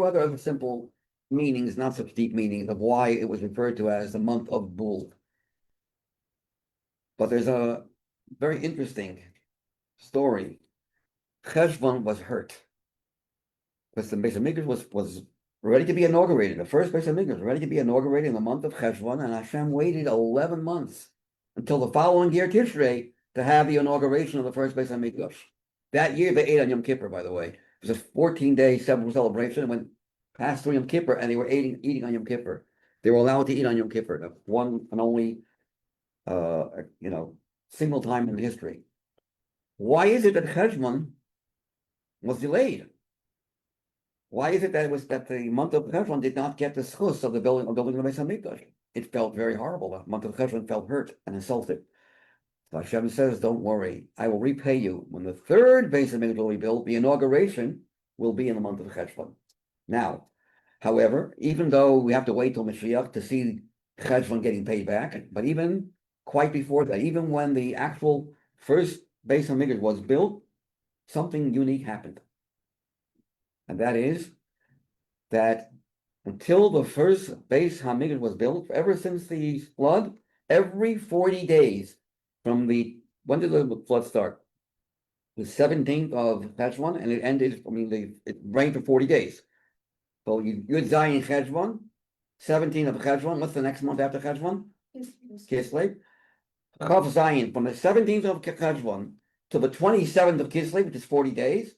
other simple meanings, not such deep meanings, of why it was referred to as the month of Bull. But there's a very interesting story. Cheshvan was hurt because the Beis Hamikdash was ready to be inaugurated. The first Beis Hamikdash was ready to be inaugurated in the month of Cheshvan, and Hashem waited 11 months until the following year, Tishrei, to have the inauguration of the first Beis Hamikdash. That year they ate on Yom Kippur, by the way. It was a 14-day celebration. It went past through Yom Kippur, and they were eating on Yom Kippur. They were allowed to eat on Yom Kippur, the one and only, single time in history. Why is it that Cheshvan was delayed? Why is it that the month of Cheshvan did not get the schus of the building of the Beis Hamikdash? It felt very horrible. The month of Cheshvan felt hurt and insulted. So Hashem says, "Don't worry, I will repay you when the third Beis Hamikdash will be built. The inauguration will be in the month of Cheshvan." Now, however, even though we have to wait till Mashiach to see Cheshvan getting paid back, but even quite before that, even when the actual first Beis Hamikdash was built, something unique happened. And that is that until the first Beis Hamikdash was built, ever since the flood, every 40 days from when did the flood start? The 17th of Cheshvan, and it ended, it rained for 40 days. So Yud Zayin Cheshvan, 17th of Cheshvan, what's the next month after Cheshvan? Kislev. Chav Zayin, from the 17th of Cheshvan to the 27th of Kislev, which is 40 days,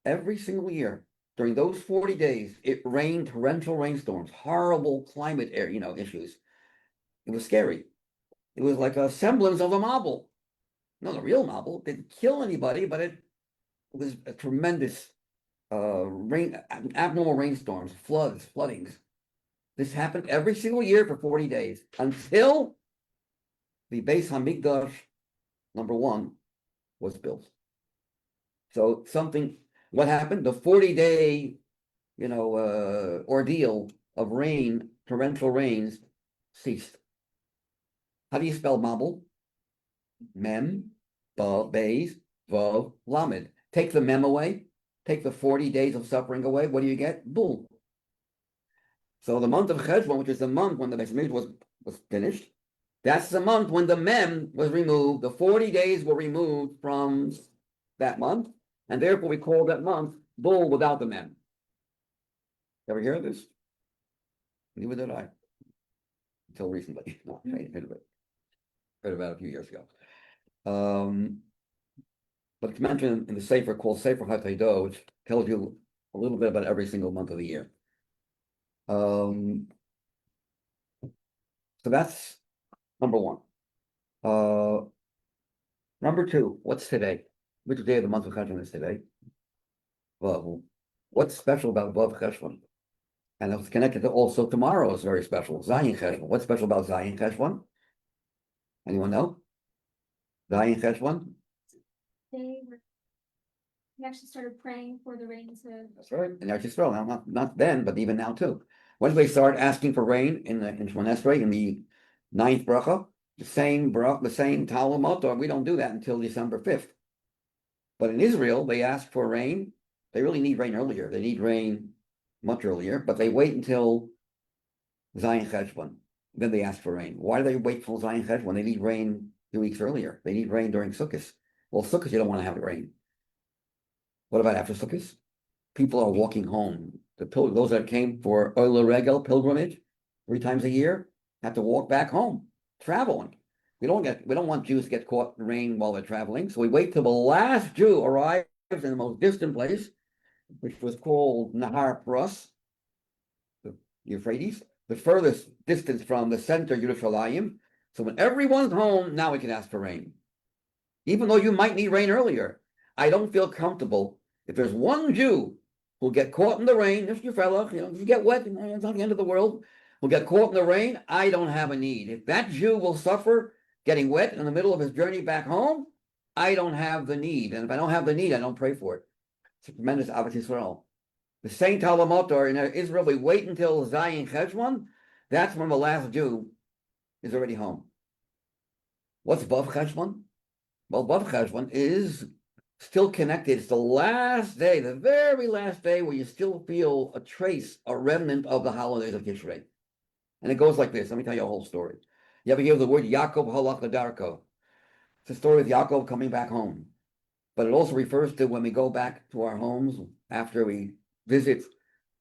every single year, during those 40 days, it rained torrential rainstorms, horrible climate issues. It was scary. It was like a semblance of a Mabul. Not a real Mabul. It didn't kill anybody, but it was a tremendous abnormal rainstorms, floodings. This happened every single year for 40 days until the Beis Hamikdash number 1 was built. So what happened? The 40-day, ordeal of rain, torrential rains, ceased. How do you spell Mabul? Mem, Beis, Vav, Lamed. Take the mem away. Take the 40 days of suffering away. What do you get? Bull. So the month of Cheshvan, which is the month when the Beis Hamikdash was finished, that's the month when the mem was removed. The 40 days were removed from that month, and therefore we call that month Bull without the mem. Ever hear of this? Neither did I. Until recently. No, I heard about it a few years ago. But it's mentioned in the Sefer called Sefer HaTeido, which tells you a little bit about every single month of the year. So that's number 1. Number 2, what's today? Which day of the month of Cheshvan is today? Well, what's special about Vav Cheshvan? And it's connected to also tomorrow is very special. Zayin Cheshvan. What's special about Zayin Cheshvan? Anyone know? Zayin Cheshvan? We actually started praying for the rain to. That's right. And Eretz Yisrael, not then, but even now too. When did they start asking for rain in Shemon Esrei, in the 9th bracha? The same Talmud, we don't do that until December 5th. But in Israel, they ask for rain. They really need rain earlier. They need rain much earlier, but they wait until Zayin Cheshvan. Then they ask for rain. Why do they wait till Zayin Cheshvan? They need rain 2 weeks earlier. They need rain during Sukkot. Well, Sukkot, you don't want to have rain. What about after Sukkot? People are walking home. Those that came for Ola Regel pilgrimage 3 times a year have to walk back home, traveling. We don't want Jews to get caught in rain while they're traveling, so we wait till the last Jew arrives in the most distant place, which was called Nahar Pras, the Euphrates, the furthest distance from the center Yerushalayim. So when everyone's home, now we can ask for rain. Even though you might need rain earlier, I don't feel comfortable if there's one Jew who'll get caught in the rain, just your fella, if you get wet, it's not the end of the world, who'll get caught in the rain, I don't have a need. If that Jew will suffer getting wet in the middle of his journey back home, I don't have the need. And if I don't have the need, I don't pray for it. It's a tremendous Ahavas Yisrael. The same Talmud in Israel, we wait until Zayin Cheshvan. That's when the last Jew is already home. What's Vav Cheshvan? Well, Vav Cheshvan is still connected. It's the last day, the very last day where you still feel a trace, a remnant of the holidays of Tishrei. And it goes like this. Let me tell you a whole story. You ever hear the word Yaakov halach ladarko? It's the story of Yaakov coming back home. But it also refers to when we go back to our homes after we visit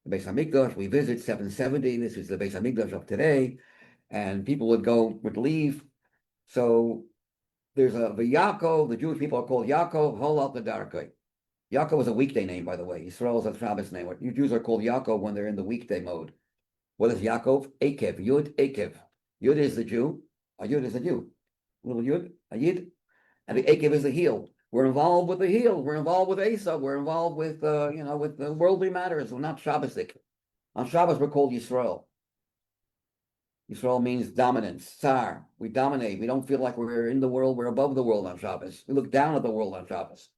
the Beis Hamikdash, we visit 770. This is the Beis Hamikdash of today. And people would leave. So there's the Yaakov, the Jewish people are called Yaakov halach ladarko. Yaakov is a weekday name, by the way. Yisrael is a Shabbos name. You Jews are called Yaakov when they're in the weekday mode. What is Yaakov? Akev, Yud, Akev. Yud is the Jew, a Yud is a Jew. Little Yud, a Yid, and the Akev is the heel. We're involved with the heel. We're involved with Asa. We're involved with, with the worldly matters. We're not Shabbosic. On Shabbos, we're called Yisrael. Yisrael means dominance, tsar. We dominate. We don't feel like we're in the world. We're above the world on Shabbos. We look down at the world on Shabbos.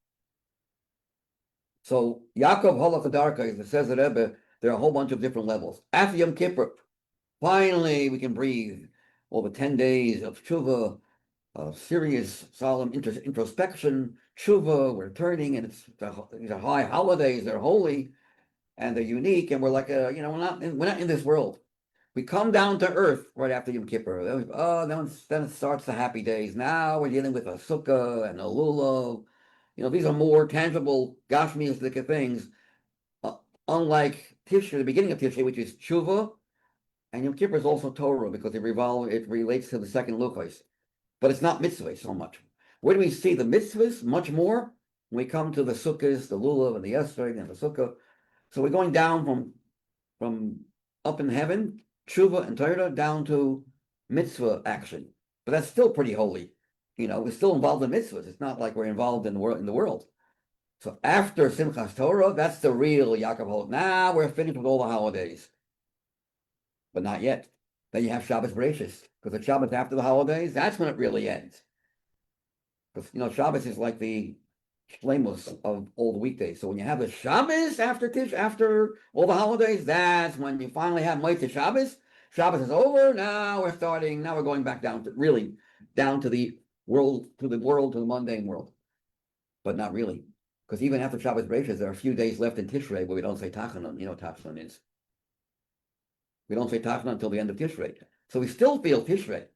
So Yaakov halach ladarko, as it says at Rebbe, there are a whole bunch of different levels. After Yom Kippur, finally we can breathe. Over 10 days of tshuva, serious, solemn introspection, tshuva, we're turning, and these are high holidays, they're holy, and they're unique, and we're like, we're not in this world. We come down to earth right after Yom Kippur. Then it starts the happy days. Now we're dealing with a sukkah and a lulav. These are more tangible, gashmiistic things, unlike Tishrei, the beginning of Tishrei, which is tshuva, and Yom Kippur is also Torah because it relates to the second luchos. But it's not mitzvah so much. Where do we see the mitzvahs? Much more when we come to the sukkahs, the lulav, and the esrog, and the sukkah. So we're going down from up in heaven, tshuva and Torah, down to mitzvah action. But that's still pretty holy. We're still involved in mitzvahs. It's not like we're involved in the world. So after Simchas Torah, that's the real Yaakov halach. Now we're finished with all the holidays. But not yet. Then you have Shabbos Bereshis, because the Shabbos after the holidays, that's when it really ends. Because Shabbos is like the shlemus of all the weekdays. So when you have the Shabbos after all the holidays, that's when you finally have Motzei Shabbos. Shabbos is over. Now we're going back down to the world, to the mundane world. But not really. Because even after Shabbos Bereshis, there are a few days left in Tishrei where we don't say Tachanon. You know what Tachanon is. We don't say Tachanon until the end of Tishrei. So we still feel Tishrei.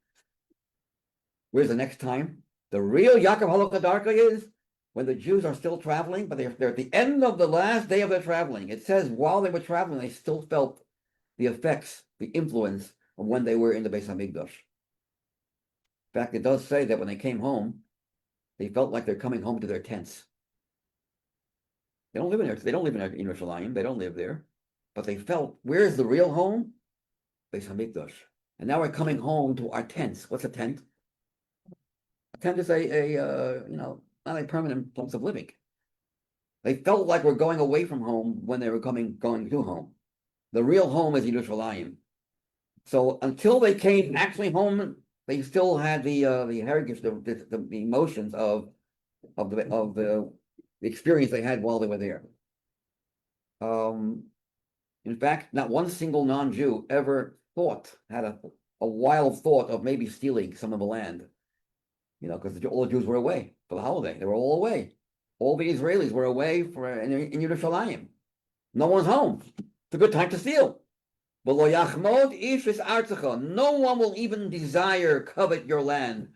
Where's the next time? The real Yaakov halach ladarko is when the Jews are still traveling, but they're at the end of the last day of their traveling. It says while they were traveling, they still felt the effects, the influence of when they were in the Beis Hamikdash. In fact, it does say that when they came home, they felt like they're coming home to their tents. They don't live in there. They don't live in Yerushalayim. They don't live there. But they felt, where's the real home? Beis Hamikdash. And now we're coming home to our tents. What's a tent? A tent is not a permanent place of living. They felt like we're going away from home when they were going to home. The real home is Yerushalayim. So until they came actually home, they still had the heritage, the emotions of the experience they had while they were there. In fact, not one single non-Jew ever had a wild thought of maybe stealing some of the land. Because all the Jews were away for the holiday. They were all away. All the Israelis were away in Yerushalayim. No one's home. It's a good time to steal. No one will even desire, covet your land.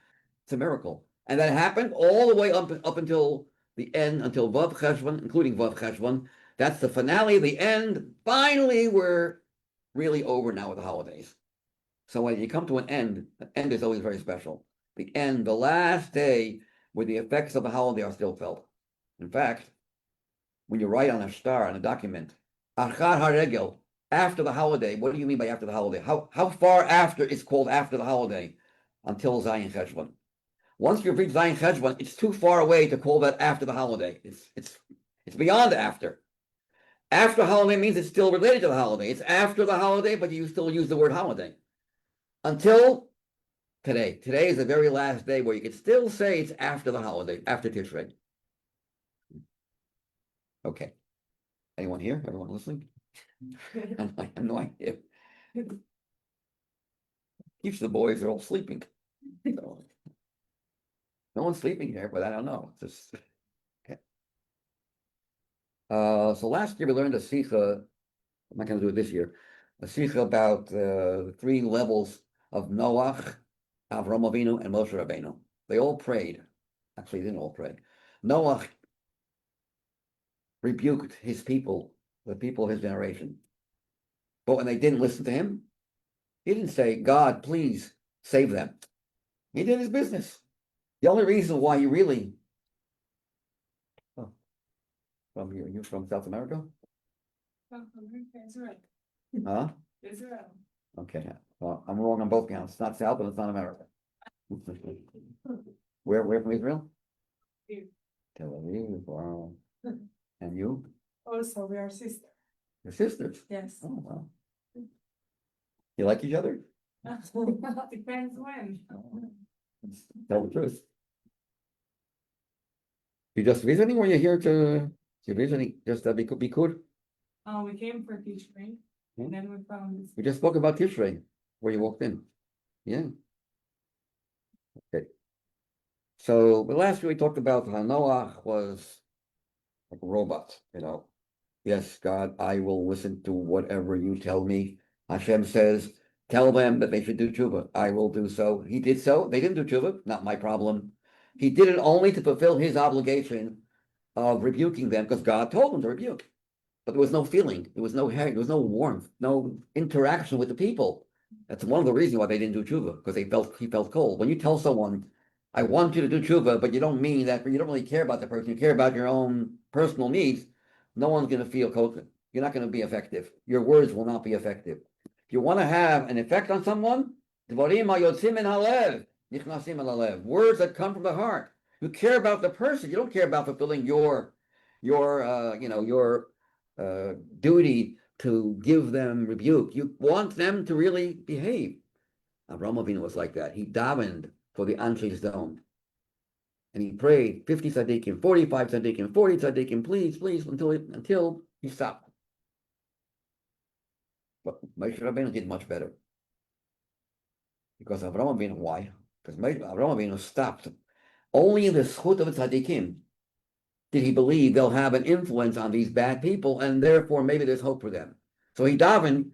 It's a miracle. And that happened all the way up until the end, until Vav Cheshvan, including Vav Cheshvan. That's the finale, the end. Finally, we're really over now with the holidays. So when you come to an end, the end is always very special. The end, the last day, where the effects of the holiday are still felt. In fact, when you write on a star, on a document, Achar HaRegel, after the holiday, what do you mean by after the holiday? How far after is called after the holiday? Until Zayin Cheshvan. Once you've reached Zayin Cheshvan, it's too far away to call that after the holiday. It's beyond after. After holiday means it's still related to the holiday. It's after the holiday, but you still use the word holiday. Until today. Today is the very last day where you can still say it's after the holiday, after Tishrei. Okay. Anyone here? Everyone listening? I have no idea. Each of the boys are all sleeping. So, no one's sleeping here, but I don't know. It's just okay. So last year we learned a sikha. I'm not going to do it this year. A sikha about the three levels of Noach, Avraham Avinu, and Moshe Rabbeinu. They all prayed. Actually, they didn't all pray. Noach rebuked his people, the people of his generation. But when they didn't listen to him, he didn't say, God, please save them. He did his business. The only reason why he really, you from South America? Israel. Huh? Israel. Okay. Well, I'm wrong on both counts. It's not South, but it's not America. Where from Israel? Here. Tel Aviv. Wow. And you? Also, we are sisters. Your sisters? Yes. Oh, wow. You like each other? Depends when. Tell the truth. You just visiting or you're here to, you're visiting just to be good? We came for teaching, and then we found this. We just spoke about Tishrei, where you walked in. Yeah. Okay. So the last year we talked about how Noah was like a robot, Yes, God, I will listen to whatever you tell me. Hashem says, tell them that they should do tshuva. I will do so. He did so. They didn't do tshuva. Not my problem. He did it only to fulfill his obligation of rebuking them because God told him to rebuke. But there was no feeling. There was no there was no warmth, no interaction with the people. That's one of the reasons why they didn't do tshuva, because he felt cold. When you tell someone, I want you to do tshuva, but you don't mean that, you don't really care about the person, you care about your own personal needs, no one's going to feel cold. You're not going to be effective. Your words will not be effective. If you want to have an effect on someone, words that come from the heart. You care about the person. You don't care about fulfilling your duty to give them rebuke. You want them to really behave. Avraham Avinu was like that. He davened for the Anshe Stone. And he prayed 50 tzaddikim, 45 tzaddikim, 40 tzaddikim, please, until he stopped. But Moshe Rabbeinu did much better. Because Avraham Avinu, why? Because Avraham Avinu stopped. Only in the schut of the tzaddikim did he believe they'll have an influence on these bad people, and therefore maybe there's hope for them. So he davened,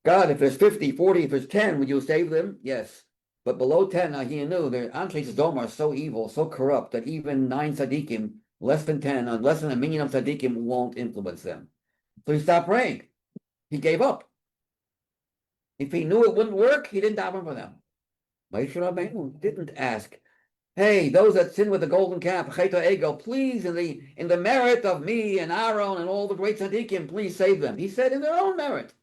God, if there's 50, 40, if there's 10, would you save them? Yes. But below 10, he knew their Anshe Sodom are so evil, so corrupt, that even 9 tzaddikim, less than 10, less than a million of tzaddikim won't influence them. So he stopped praying. He gave up. If he knew it wouldn't work, he didn't daven for them. Moshe Rabbeinu didn't ask, hey, those that sin with the golden calf, Cheta Ego, please, in the merit of me and Aaron and all the great tzaddikim, please save them. He said in their own merit.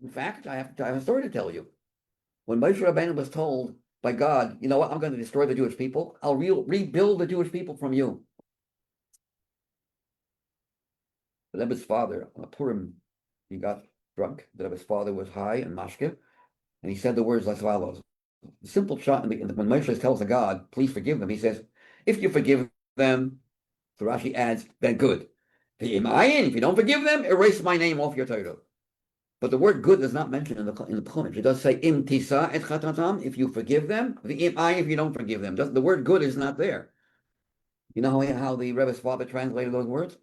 In fact, I have a story to tell you. When Moshe Rabbeinu was told by God, you know what, I'm going to destroy the Jewish people. I'll rebuild the Jewish people from you. The Rebbe's father, on Purim, he got drunk. The Rebbe's father was high and mashke, and he said the words as follows. The simple shot, when Moshe tells the God, please forgive them, he says, if you forgive them, so Rashi adds, then good. If you don't forgive them, erase my name off your Torah. But the word good is not mentioned in the Chumash. It does say im tisa et chatatam, if you forgive them. The im if you don't forgive them. The word good is not there. You know how the Rebbe's father translated those words?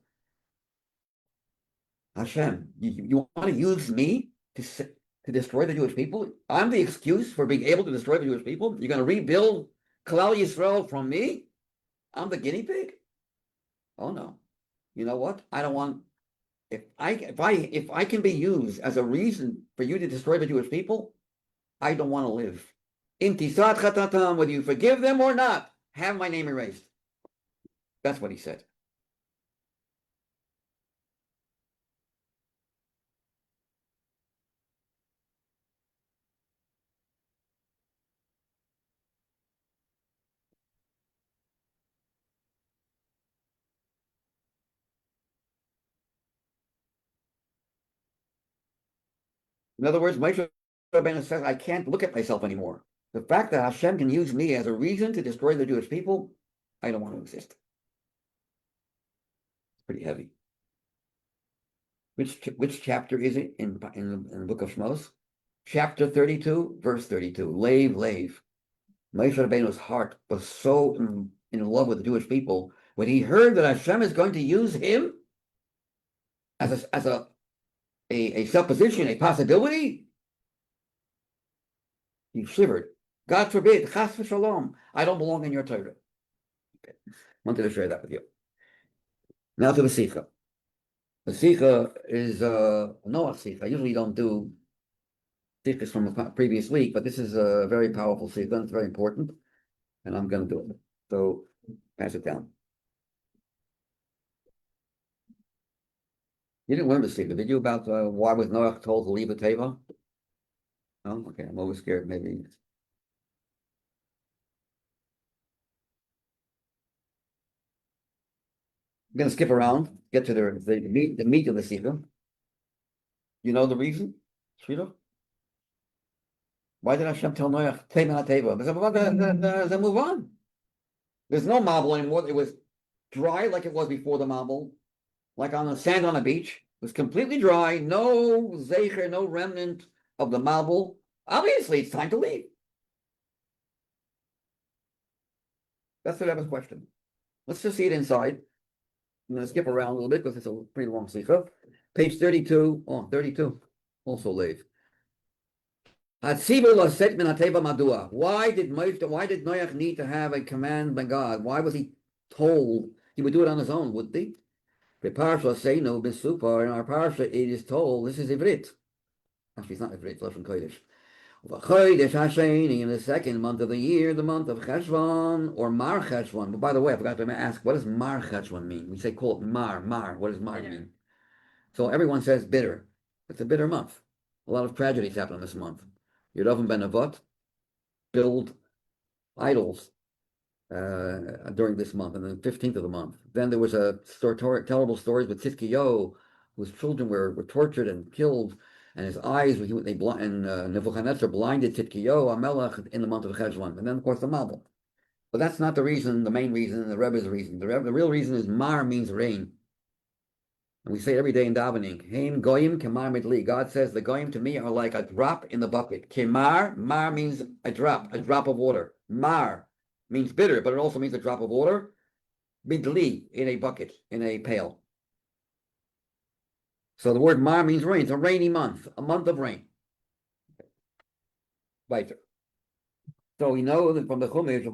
Hashem, you want to use me to destroy the Jewish people? I'm the excuse for being able to destroy the Jewish people? You're going to rebuild Klal Yisrael from me? I'm the guinea pig? Oh no. You know what? I don't want. If I can be used as a reason for you to destroy the Jewish people, I don't want to live. Intisat chatatam, whether you forgive them or not, have my name erased. That's what he said. In other words, Moshe Rabbeinu says, I can't look at myself anymore. The fact that Hashem can use me as a reason to destroy the Jewish people, I don't want to exist. It's pretty heavy. Which chapter is it in the book of Shmos? Chapter 32, verse 32. Lev. Moshe Rabbeinu's heart was so in love with the Jewish people when he heard that Hashem is going to use him as a supposition, a possibility, he shivered. God forbid, chas v'shalom, I don't belong in your Torah. Okay. Wanted to share that with you. Now to the Sikha. The Sikha is Noah Sikha. I usually don't do Sikhas from the previous week, but this is a very powerful Sikha, and it's very important, and I'm going to do it. So pass it down. You didn't learn the Sikha, did you, about why was Noah told to leave the Teva? No? Okay, I'm always scared, maybe. I'm going to skip around, get to the meat of the Sikha. You know the reason, Shrita? Why did Hashem tell Noah, Teva, Teva? Then move on. There's no marble anymore. It was dry like it was before the marble, like on the sand on a beach. It was completely dry, no zecher, no remnant of the marble. Obviously, it's time to leave. That's the Rebbe's question. Let's just see it inside. I'm going to skip around a little bit because it's a pretty long sikha. Page 32. Oh, 32. Also leave. Why did Noach need to have a command by God? Why was he told he would do it on his own, wouldn't he? The parsha say no besupar. In our parsha, it is told this is Ivrit. Actually, it's not Ivrit, it's Lashon Kodesh. In the second month of the year, the month of Cheshvan or Mar Cheshvan. But by the way, I forgot to ask, what does Mar Cheshvan mean? We say call it Mar. What does Mar mean? So everyone says bitter. It's a bitter month. A lot of tragedies happen this month. Yeravim ben Avot build idols during this month, and the 15th of the month. Then there was terrible stories with Tzidkiyahu, whose children were tortured and killed, and his eyes, Nebuchadnezzar blinded Tzidkiyahu, Amelech, in the month of Cheshvan. And then, of course, the Mabul. But that's not the reason, the main reason, the Rebbe's reason. The real reason is Mar means rain. And we say it every day in davening, Heim goyim kemar midli. God says the goyim to me are like a drop in the bucket. Kemar, mar means a drop of water. Mar means bitter, but it also means a drop of water. Midli, in a bucket, in a pail. So the word mar means rain. It's a rainy month, a month of rain. Weiter. So we know that from the Chumash,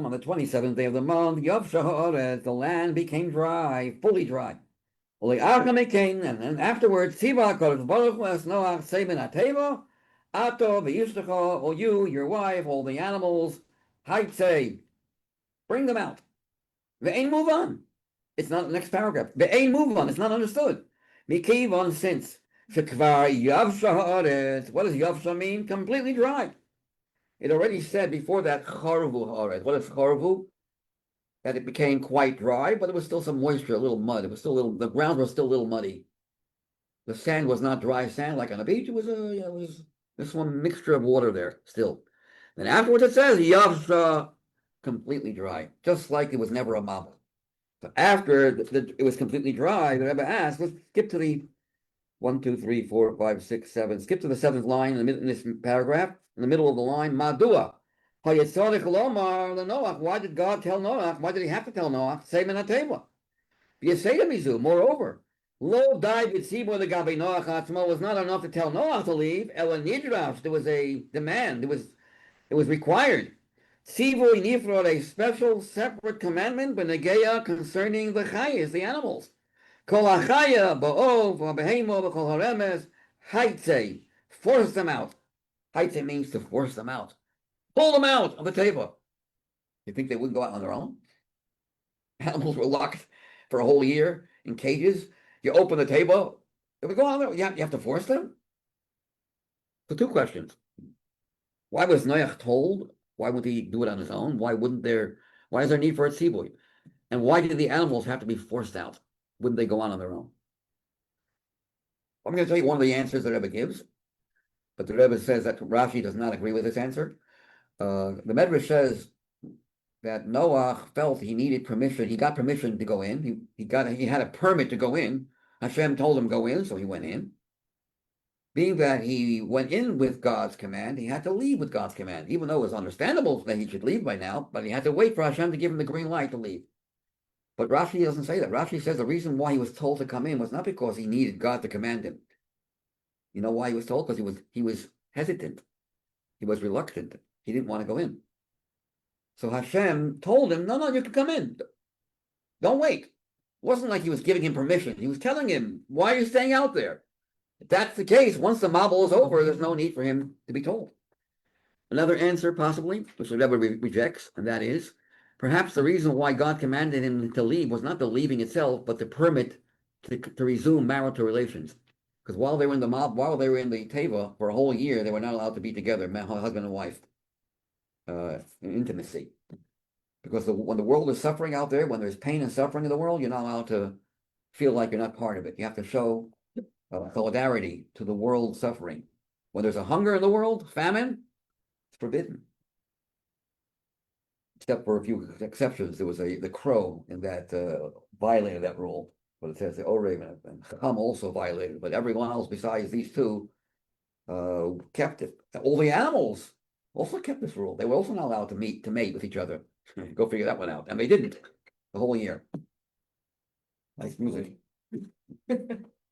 on the 27th day of the month, the land became dry, fully dry. And then afterwards, or you, your wife, all the animals, say, bring them out. Move on. It's not the next paragraph. Move on. It's not understood. Since. What does Yavsha mean? Completely dry. It already said before that Charvu Haaretz. What is Charvu? That it became quite dry, but there was still some moisture, a little mud. It was still the ground was still a little muddy. The sand was not dry sand like on a beach. It was this one mixture of water there still. Then afterwards it says Yavsha, completely dry, just like it was never a mabul. So after it was completely dry, the Rebbe asked, let's skip to the 1, 2, 3, 4, 5, 6, 7. Skip to the 7th line in this paragraph. In the middle of the line, Madua. Why did God tell Noah? Why did he have to tell Noah? Moreover, Lo died with Sibor the Gabi Noach Atzmo was not enough to tell Noah to leave. Ela Nidrash, there was a demand. It was required. Sibor Nifrod, a special separate commandment, Benegeya concerning the Chayas, the animals. Kol achaya ba'ov ba'behemo b'kol haremes haitze, force them out. Haitze means to force them out. Pull them out of the table. You think they wouldn't go out on their own? Animals were locked for a whole year in cages. You open the table, they would go on there. You have to force them? So 2 questions. Why was Noach told? Why wouldn't he do it on his own? Why is there need for a tzibui? And why did the animals have to be forced out? Wouldn't they go on their own? I'm going to tell you one of the answers the Rebbe gives, but the Rebbe says that Rashi does not agree with this answer. The Medrash says that Noah felt he needed permission. He got permission to go in. He had a permit to go in. Hashem told him go in, so he went in. being that he went in with God's command, he had to leave with God's command, even though it was understandable that he should leave by now, but he had to wait for Hashem to give him the green light to leave. But Rashi doesn't say that. Rashi says the reason why he was told to come in was not because he needed God to command him. You know why he was told? Because he was hesitant. He was reluctant. He didn't want to go in. So Hashem told him, no, you can come in. Don't wait. It wasn't like he was giving him permission. He was telling him, why are you staying out there? If that's the case, once the mabul is over, there's no need for him to be told. Another answer, possibly, which the Rebbe rejects, and that is, perhaps the reason why God commanded him to leave was not the leaving itself, but the permit to resume marital relations. Because while they were in the teva for a whole year, they were not allowed to be together, husband and wife, in intimacy. Because when the world is suffering out there, when there's pain and suffering in the world, you're not allowed to feel like you're not part of it. You have to show solidarity to the world suffering. When there's a hunger in the world, famine, it's forbidden. Except for a few exceptions. There was the crow in that violated that rule. But it says the Orev and Chacham also violated, but everyone else besides these two kept it. All the animals also kept this rule. They were also not allowed to mate with each other. Go figure that one out. And they didn't the whole year. Nice music.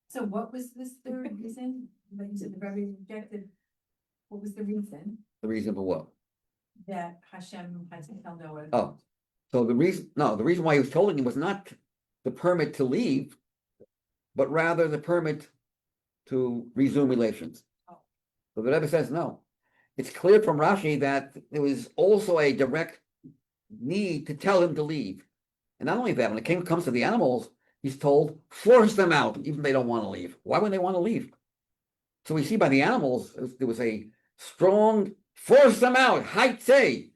So what was this third reason? Like you said, the Rebbe rejected. What was the reason The reason for what? that Hashem had to tell Noah? Oh, so the reason why he was telling him was not the permit to leave, but rather the permit to resume relations. Oh. So the Rebbe says no. It's clear from Rashi that there was also a direct need to tell him to leave. And not only that, when it comes to the animals, he's told, force them out, even if they don't want to leave. Why would they want to leave? So we see by the animals, there was a strong, force them out, haitze.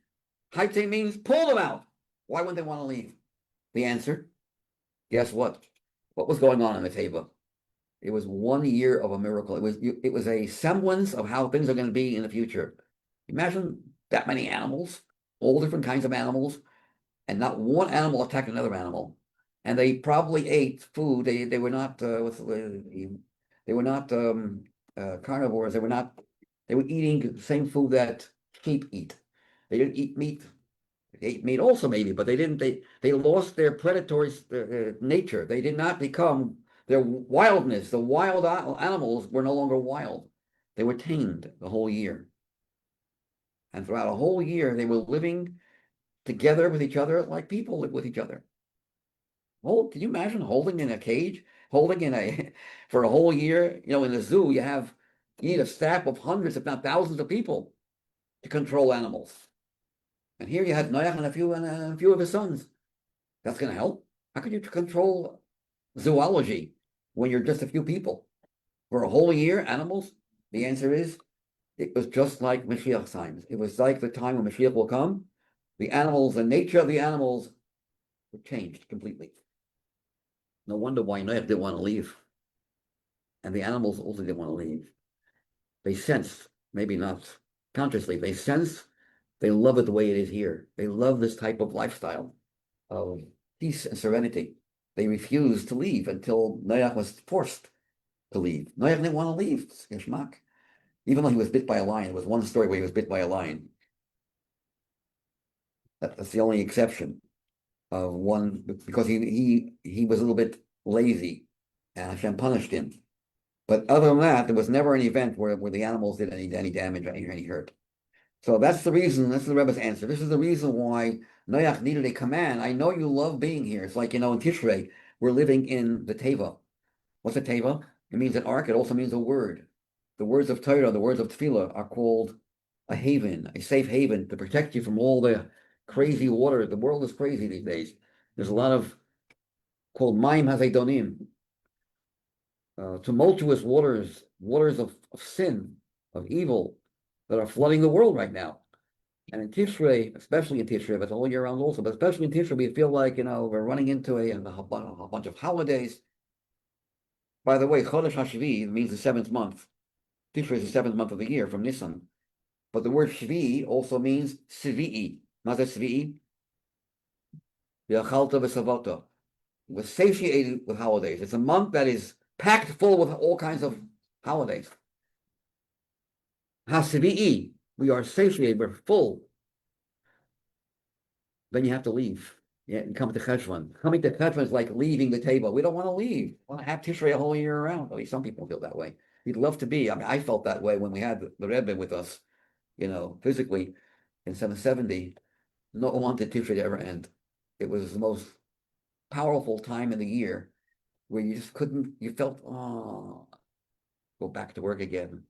Haitze means pull them out. Why wouldn't they want to leave? The answer, guess what? What was going on in the table? It was 1 year of a miracle. It was a semblance of how things are going to be in the future. Imagine that many animals, all different kinds of animals, and not one animal attacked another animal. And they probably ate food. They were not carnivores. They were eating the same food that sheep eat. They didn't eat meat. They ate meat also maybe, but they didn't. They lost their predatory nature. They did not become their wildness. The wild animals were no longer wild. They were tamed the whole year. And throughout a whole year, they were living together with each other like people live with each other. Well, can you imagine holding in a cage, for a whole year? You know, in the zoo, you need a staff of hundreds, if not thousands of people to control animals. And here you had Noach and a few of his sons. That's going to help. How could you control zoology when you're just a few people? For a whole year, animals? The answer is, it was just like Mashiach's times. It was like the time when Mashiach will come. The nature of the animals were changed completely. No wonder why Noach didn't want to leave. And the animals also didn't want to leave. They sense, maybe not consciously, they love it the way it is here. They love this type of lifestyle of peace and serenity. They refused to leave until Noach was forced to leave. Noach didn't want to leave. It's geschmack. Even though he was bit by a lion. There was one story where he was bit by a lion. That's the only exception of one, because he was a little bit lazy and Hashem punished him. But other than that, there was never an event where the animals did any damage, any hurt. So that's the reason, that's the Rebbe's answer. This is the reason why Noach needed a command. I know you love being here. It's like, in Tishrei, we're living in the Teva. What's a Teva? It means an ark. It also means a word. The words of Torah, the words of Tefillah are called a haven, a safe haven to protect you from all the crazy water. The world is crazy these days. There's a lot of called Maim Hazedonim, tumultuous waters of sin, of evil that are flooding the world right now. And in Tishrei, especially in Tishrei, but all year round also, but especially in Tishrei, we feel like, we're running into a bunch of holidays. By the way, Chodesh HaShvi means the 7th month. Tishrei is the 7th month of the year from Nisan. But the word Shvi also means Svi'i. Maze Svi'i? V'achalta v'savota. It was satiated with holidays. It's a month that is packed full with all kinds of holidays. Hasivi'i, we are satiated, we're full. Then you have to leave. Yeah, and come to Cheshvan. Coming to Cheshvan is like leaving the table. We don't want to leave. We want to have Tishrei a whole year around. At least some people feel that way. We'd love to be. I mean, I felt that way when we had the Rebbe with us, physically in 770. No one wanted Tishrei to ever end. It was the most powerful time in the year where you just couldn't, you felt, oh, go back to work again.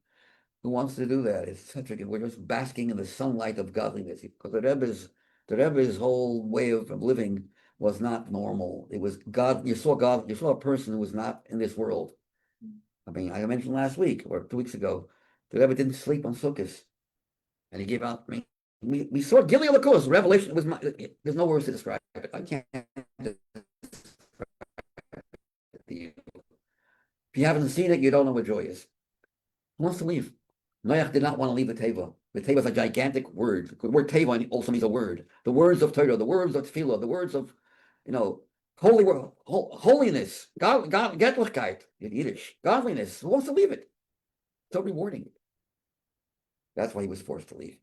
Who wants to do that? It's such a, we're just basking in the sunlight of godliness because the Rebbe's whole way of living was not normal. It was God. You saw a person who was not in this world. I mean, I mentioned last week or 2 weeks ago, the Rebbe didn't sleep on Sukkot, and he gave out. I mean, we saw Gili Lakos, Revelation was. There's no words to describe it. I can't. If you haven't seen it, you don't know what joy is. Who wants to leave? Noach did not want to leave the teva. The teva is a gigantic word. The word teva also means a word. The words of Torah, the words of tefillah, the words of, holiness, God, Gettlichkeit in Yiddish, godliness. Who wants to leave it? So rewarding. That's why he was forced to leave.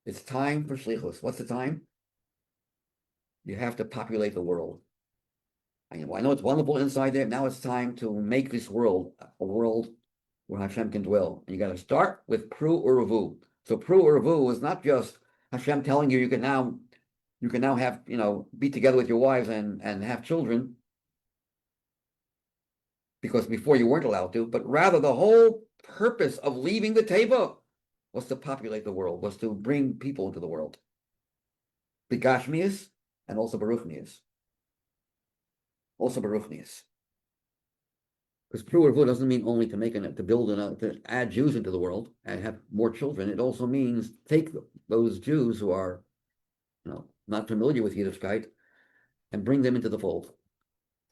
It's time for shlichus. What's the time? You have to populate the world. I know it's wonderful inside there. Now it's time to make this world a world where Hashem can dwell. And you got to start with Pru Uravu. So Pru Uravu was not just Hashem telling you can now have, be together with your wives and have children, because before you weren't allowed to, but rather the whole purpose of leaving the teva was to populate the world, was to bring people into the world. Bigashmias and also Baruchnias. Also Baruchnias. Because Pru Uravu doesn't mean only to add Jews into the world and have more children. It also means take those Jews who are, not familiar with Yiddishkeit and bring them into the fold.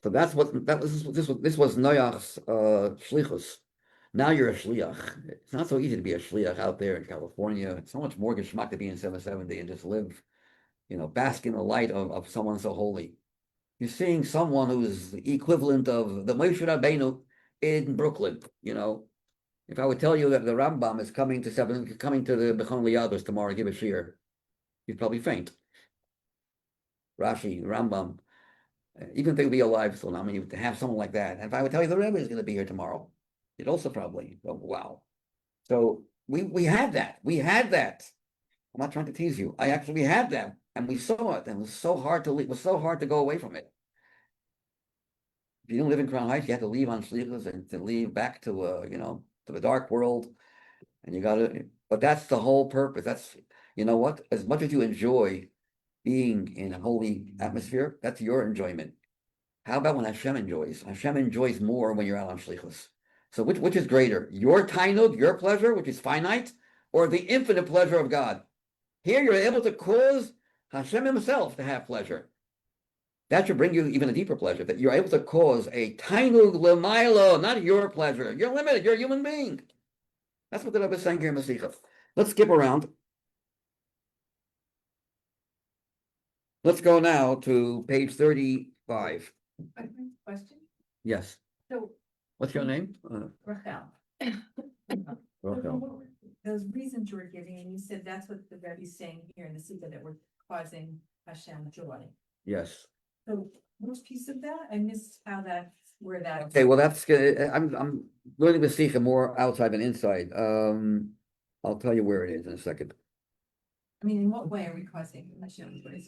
So this was Noach's shlichus. Now you're a shliach. It's not so easy to be a shliach out there in California. It's so much more geschmack to be in 770 and just live, bask in the light of someone so holy. You're seeing someone who's the equivalent of the Moshe Rabbeinu in Brooklyn. If I would tell you that the Rambam is coming to the Bechon Liyados tomorrow to give a shiur, you'd probably faint. Rashi, Rambam, even if they would be alive still, to have someone like that. And if I would tell you the Rebbe is going to be here tomorrow, you'd also probably go, wow. So we had that. We had that. I'm not trying to tease you. We had that. And we saw it, and it was so hard to leave. It was so hard to go away from it. If you didn't live in Crown Heights, you had to leave on shlichus and to leave back to to the dark world. And but that's the whole purpose. That's, what? As much as you enjoy being in a holy atmosphere, that's your enjoyment. How about when Hashem enjoys? Hashem enjoys more when you're out on shlichus. So which is greater? Your tainug, your pleasure, which is finite, or the infinite pleasure of God? Here you're able to cause Hashem himself to have pleasure. That should bring you even a deeper pleasure, that you're able to cause a tainug l'maylo, not your pleasure. You're limited. You're a human being. That's what the Rebbe is saying here in Masechah. Let's skip around. Let's go now to page 35. Question? Yes. So, What's your name? Rachel. Rachel. Those reasons you were giving, and you said that's what the Rebbe's saying here in the Sukha, that we're causing Hashem joy. Yes. So, which piece of that? I missed where that. Okay, well, that's good. I'm learning the Sikha more outside than inside. I'll tell you where it is in a second. I mean, in what way are we causing Hashem joy?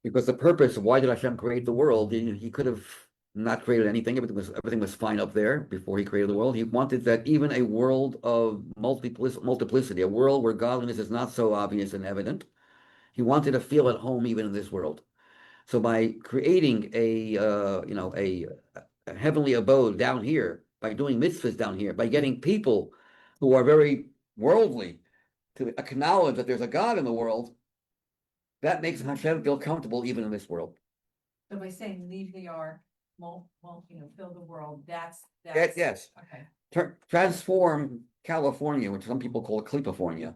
Because the purpose of why did Hashem create the world? He could have not created anything. Everything was fine up there before he created the world. He wanted that even a world of multiplicity, a world where godliness is not so obvious and evident. He wanted to feel at home even in this world. So by creating a heavenly abode down here, by doing mitzvahs down here, by getting people who are very worldly to acknowledge that there's a God in the world, that makes Hashem feel comfortable even in this world. So by saying leave the ark, fill the world, that's. Yes. Okay. Transform California, which some people call California.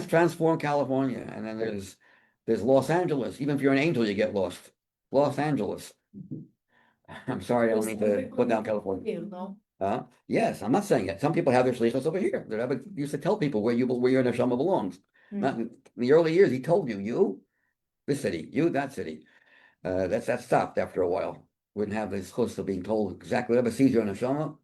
Transform California, and then there's Los Angeles. Even if you're an angel, you get lost. Los Angeles. I'm sorry, I don't mean to put down California. Yes, I'm not saying it. Some people have their shlichus over here. The Rebbe used to tell people where your neshama belongs. Not in the early years, he told you this city, you that city. That stopped after a while. Wouldn't have this chus of being told exactly whatever sees your neshama.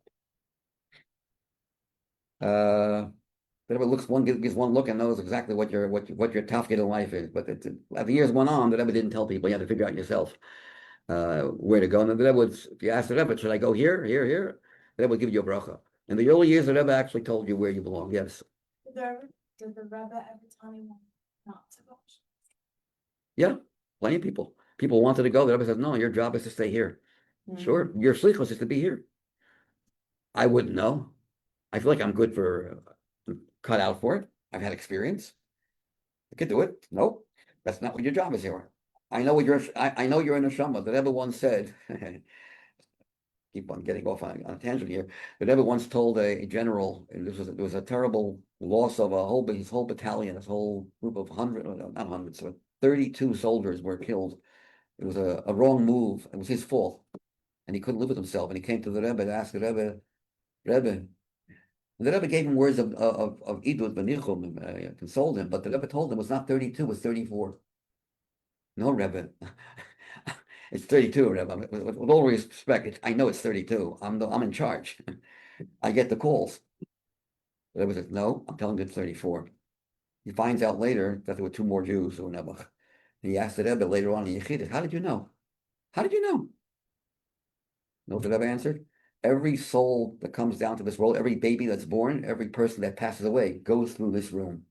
Whatever looks one gives one look and knows exactly what your tafkid in life is. But as the years went on, the Rebbe didn't tell people. You had to figure out yourself where to go. And the Rebbe would, if you asked the Rebbe, should I go here, here, here? The Rebbe would give you a bracha. In the early years, the Rebbe actually told you where you belong. Yes. Did the Rebbe ever tell anyone not to go? Yeah, plenty of people. People wanted to go. The Rebbe said, no, your job is to stay here. Sure, your shlichus is to be here. I wouldn't know. I feel like I'm good for cut out for it. I've had experience. I could do it. Nope, that's not what your job is here. I know what you're. I know you're in a neshama. The Rebbe once said. Keep on getting off on a tangent here. The Rebbe once told a general, and there was a terrible loss of his whole battalion, his whole group of not hundreds, but 32 soldiers were killed. It was a wrong move. It was his fault, and he couldn't live with himself. And he came to the Rebbe to ask the Rebbe. And the Rebbe gave him words of idut v'nichum, and consoled him. But the Rebbe told him it was not 32, it was 34. No, Rebbe. It's 32, Rebbe. With all respect, I know it's 32. I'm in charge. I get the calls. The Rebbe says, no, I'm telling you it's 34. He finds out later that there were two more Jews who were Nebuch. And he asked the Rebbe later on in Yechidus, how did you know? How did you know? Know what the Rebbe answered? Every soul that comes down to this world, every baby that's born, every person that passes away goes through this room.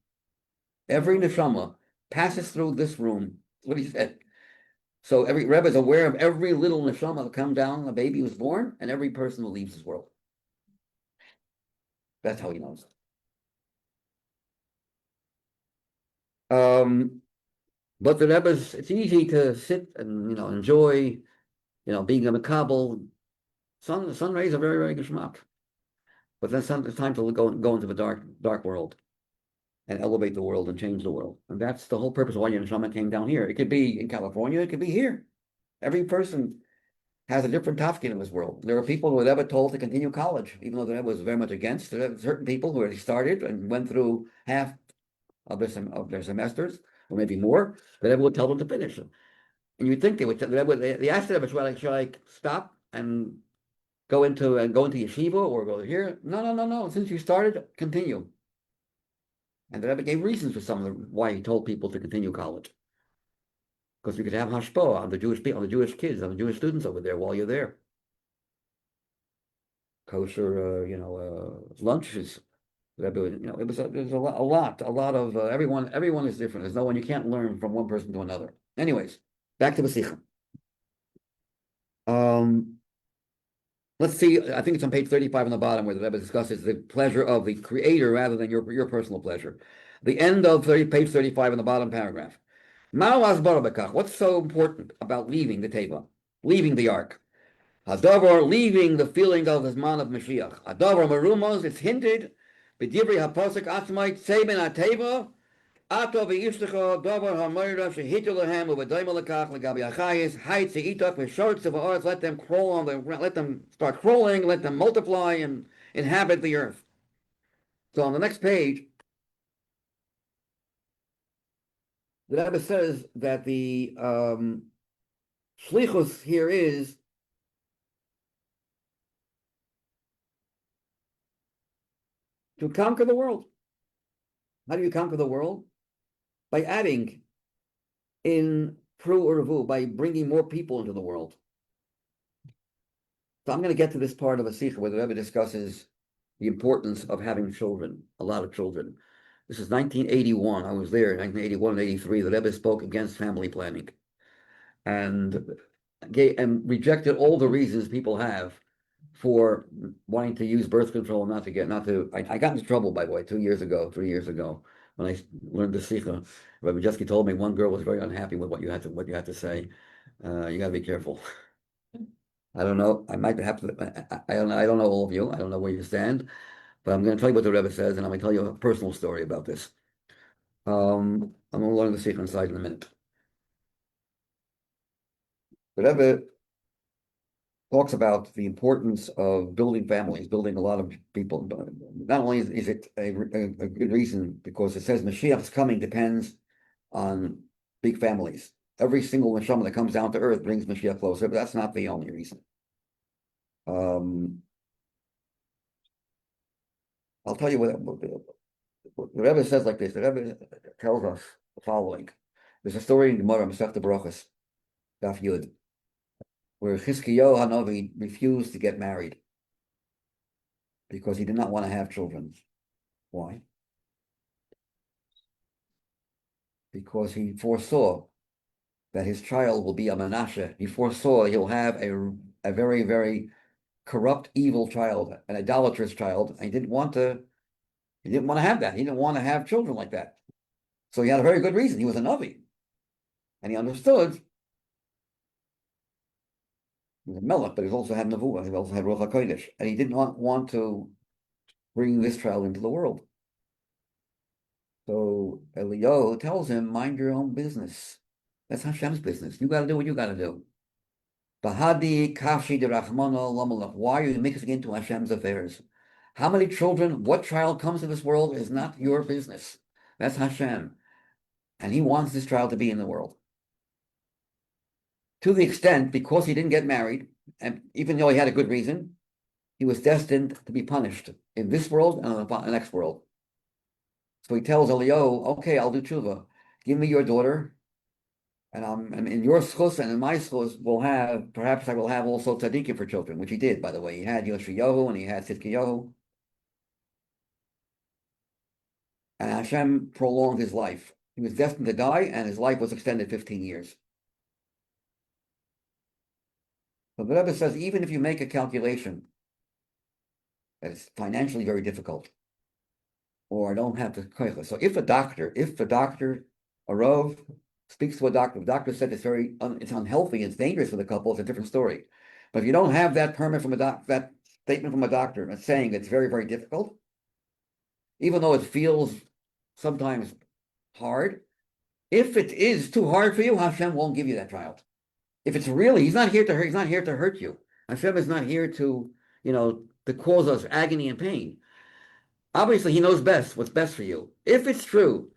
Every neshama passes through this room. That's what he said. So every Rebbe is aware of every little neshama that comes down, a baby was born, and every person who leaves this world. That's how he knows. But the Rebbe's, it's easy to sit and enjoy, being a makabel. Sun rays are very, very geschmack. But then it's time to go into the dark world and elevate the world and change the world. And that's the whole purpose of why your neshama came down here. It could be in California, it could be here. Every person has a different tafkid in this world. There are people who were never told to continue college, even though the Rebbe was very much against. There are certain people who already started and went through half of their semesters, or maybe more. The Rebbe would tell them to finish. And you'd think they would. They asked the Rebbe, should I stop and go into yeshiva or go here? No. Since you started, continue. And the Rebbe gave reasons for some of why he told people to continue college. Because you could have hashpah on the Jewish people, on the Jewish kids, on the Jewish students over there while you're there. Kosher, lunches. It was there's a lot of everyone is different. There's no one, you can't learn from one person to another. Anyways, back to Basicha. Let's see. I think it's on page 35 on the bottom where the Rebbe discusses the pleasure of the Creator rather than your personal pleasure. The end of page 35 in the bottom paragraph. What's so important about leaving the Teva, leaving the ark? Hadavar, leaving the feeling of the Zman of Mashiach. Hadavar marumos, it's hinted. B'divrei haposik atzmai tzeiben ateva. Ato v'yishlecha davar hamayra shehitu lehem u'v'dayim lekach legabi achayis height zeitak v'shortz of ours. Let them crawl on the let them start crawling. Let them multiply and inhabit the earth. So on the next page, the Rebbe says that the shlichus here is to conquer the world. How do you conquer the world? By adding in Pru Urvu, by bringing more people into the world. So I'm going to get to this part of a sikha where the Rebbe discusses the importance of having children, a lot of children. This is 1981. I was there in 1981 and 83. The Rebbe spoke against family planning and rejected all the reasons people have for wanting to use birth control, not to. I got into trouble, by the way, 3 years ago, when I learned the sikha. Rabbi Jesky told me one girl was very unhappy with what you had to say. You got to be careful. I don't know. I might have to. I don't know all of you. I don't know where you stand, but I'm going to tell you what the Rebbe says, and I'm going to tell you a personal story about this. I'm going to learn the sikha inside in a minute. The Rebbe talks about the importance of building families, building a lot of people. Not only is it a good reason, because it says Mashiach's coming depends on big families. Every single neshama that comes down to earth brings Mashiach closer, but that's not the only reason. I'll tell you what the Rebbe says like this. The Rebbe tells us the following. There's a story in Gemara, Masechta Brachos, Daf Yud, where Chizkiyahu Hanavi refused to get married because he did not want to have children. Why? Because he foresaw that his child will be a Menashe. He foresaw he'll have a very, very corrupt, evil child, an idolatrous child, and he didn't want to have that. He didn't want to have children like that. So he had a very good reason. He was a Navi. And he understood. He was a Melech, but he also had Nevuah. He also had Ruach HaKodesh. And he did not want to bring this child into the world. So Eliyahu tells him, mind your own business. That's Hashem's business. You got to do what you got to do. Bahadi kafshi derachmano lamalach. Why are you mixing into Hashem's affairs? How many children, what child comes to this world is not your business. That's Hashem. And he wants this child to be in the world. To the extent, because he didn't get married, and even though he had a good reason, he was destined to be punished in this world and in the next world. So he tells Eliyahu, okay, I'll do tshuva. Give me your daughter, and in your schus and in my schus, perhaps I will have also tzaddikim for children, which he did, by the way. He had Yoshiyahu and he had Tzidkiyahu. And Hashem prolonged his life. He was destined to die, and his life was extended 15 years. So the Rebbe says, even if you make a calculation that is financially very difficult, or I don't have the koicha. So if a doctor, a Rav, speaks to a doctor, the doctor said it's unhealthy, it's dangerous for the couple, it's a different story. But if you don't have that permit from that statement from a doctor that's saying it's very, very difficult, even though it feels sometimes hard, if it is too hard for you, Hashem won't give you that child. If it's really, he's not here to hurt you. Hashem is not here to cause us agony and pain. Obviously, he knows best what's best for you. If it's true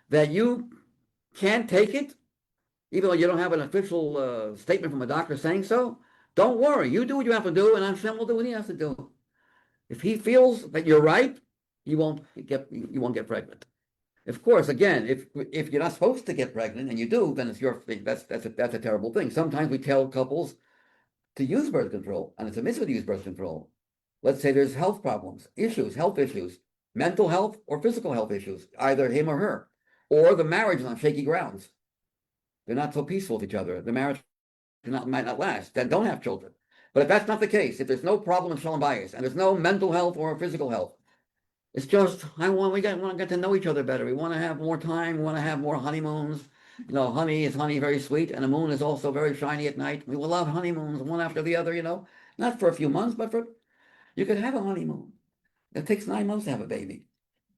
that you can't take it, even though you don't have an official statement from a doctor saying so, don't worry. You do what you have to do, and Hashem will do what he has to do. If he feels that you're right, you won't get pregnant. Of course, again, if you're not supposed to get pregnant and you do, then it's your thing. That's a terrible thing. Sometimes we tell couples to use birth control, and it's a mitzvah to use birth control. Let's say there's health problems, health issues, mental health or physical health issues, either him or her, or the marriage is on shaky grounds. They're not so peaceful with each other. The marriage might not last. Then don't have children. But if that's not the case, if there's no problem in shalom bayis and there's no mental health or physical health, it's just we want to get to know each other better. We want to have more time. We want to have more honeymoons. Honey is very sweet, and the moon is also very shiny at night. We will love honeymoons one after the other. Not for a few months, but you could have a honeymoon. It takes 9 months to have a baby,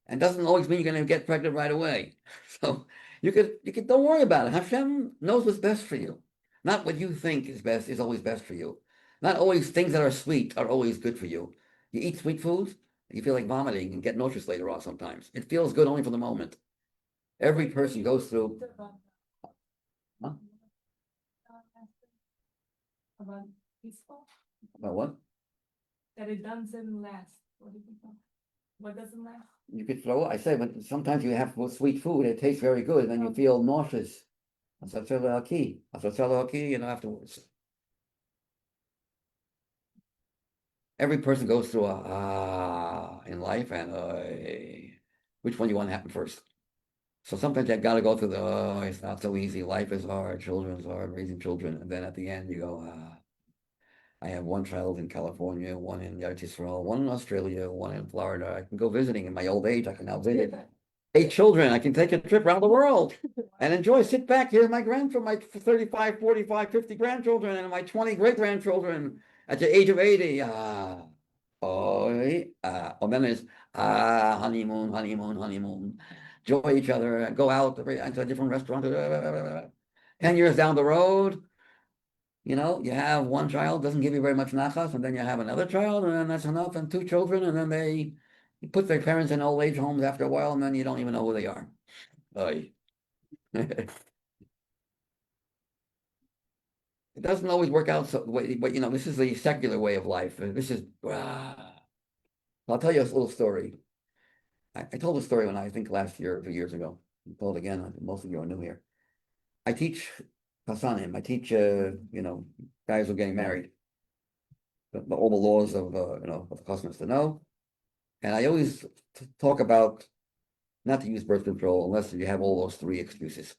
and doesn't always mean you're going to get pregnant right away. So you could don't worry about it. Hashem knows what's best for you. Not what you think is always best for you. Not always things that are sweet are always good for you. You eat sweet foods, you feel like vomiting and get nauseous later on sometimes. It feels good only for the moment. Every person goes through. Huh? About peaceful? About what? That it doesn't last. What doesn't last? You could throw it. I say, but sometimes you have sweet food, it tastes very good, and then you feel nauseous. Afterwards. Every person goes through in life, and which one you want to happen first? So sometimes you got to go through it's not so easy. Life is hard. Children's hard. Raising children, and then at the end you go, I have one child in California, one in Eretz Yisrael, one in Australia, one in Florida. I can go visiting in my old age. I can now visit 8 children. I can take a trip around the world and enjoy. Sit back. Here's my grandchildren, my 35, 45, 50 grandchildren, and my 20 great grandchildren. At the age of 80, then there's honeymoon. Enjoy each other, go out to a different restaurant. 10 years down the road, you have one child, doesn't give you very much nachas, and then you have another child, and then that's enough, and two children, and then they put their parents in old age homes after a while, and then you don't even know who they are. Oy. It doesn't always work out so, but this is the secular way of life. This is, I'll tell you a little story. I told a story when I think last year or 2 years ago. I told it again, most of you are new here. I teach Hasanim. I teach, guys who are getting married. All the laws of the customers to know. And I always talk about not to use birth control unless you have all those three excuses.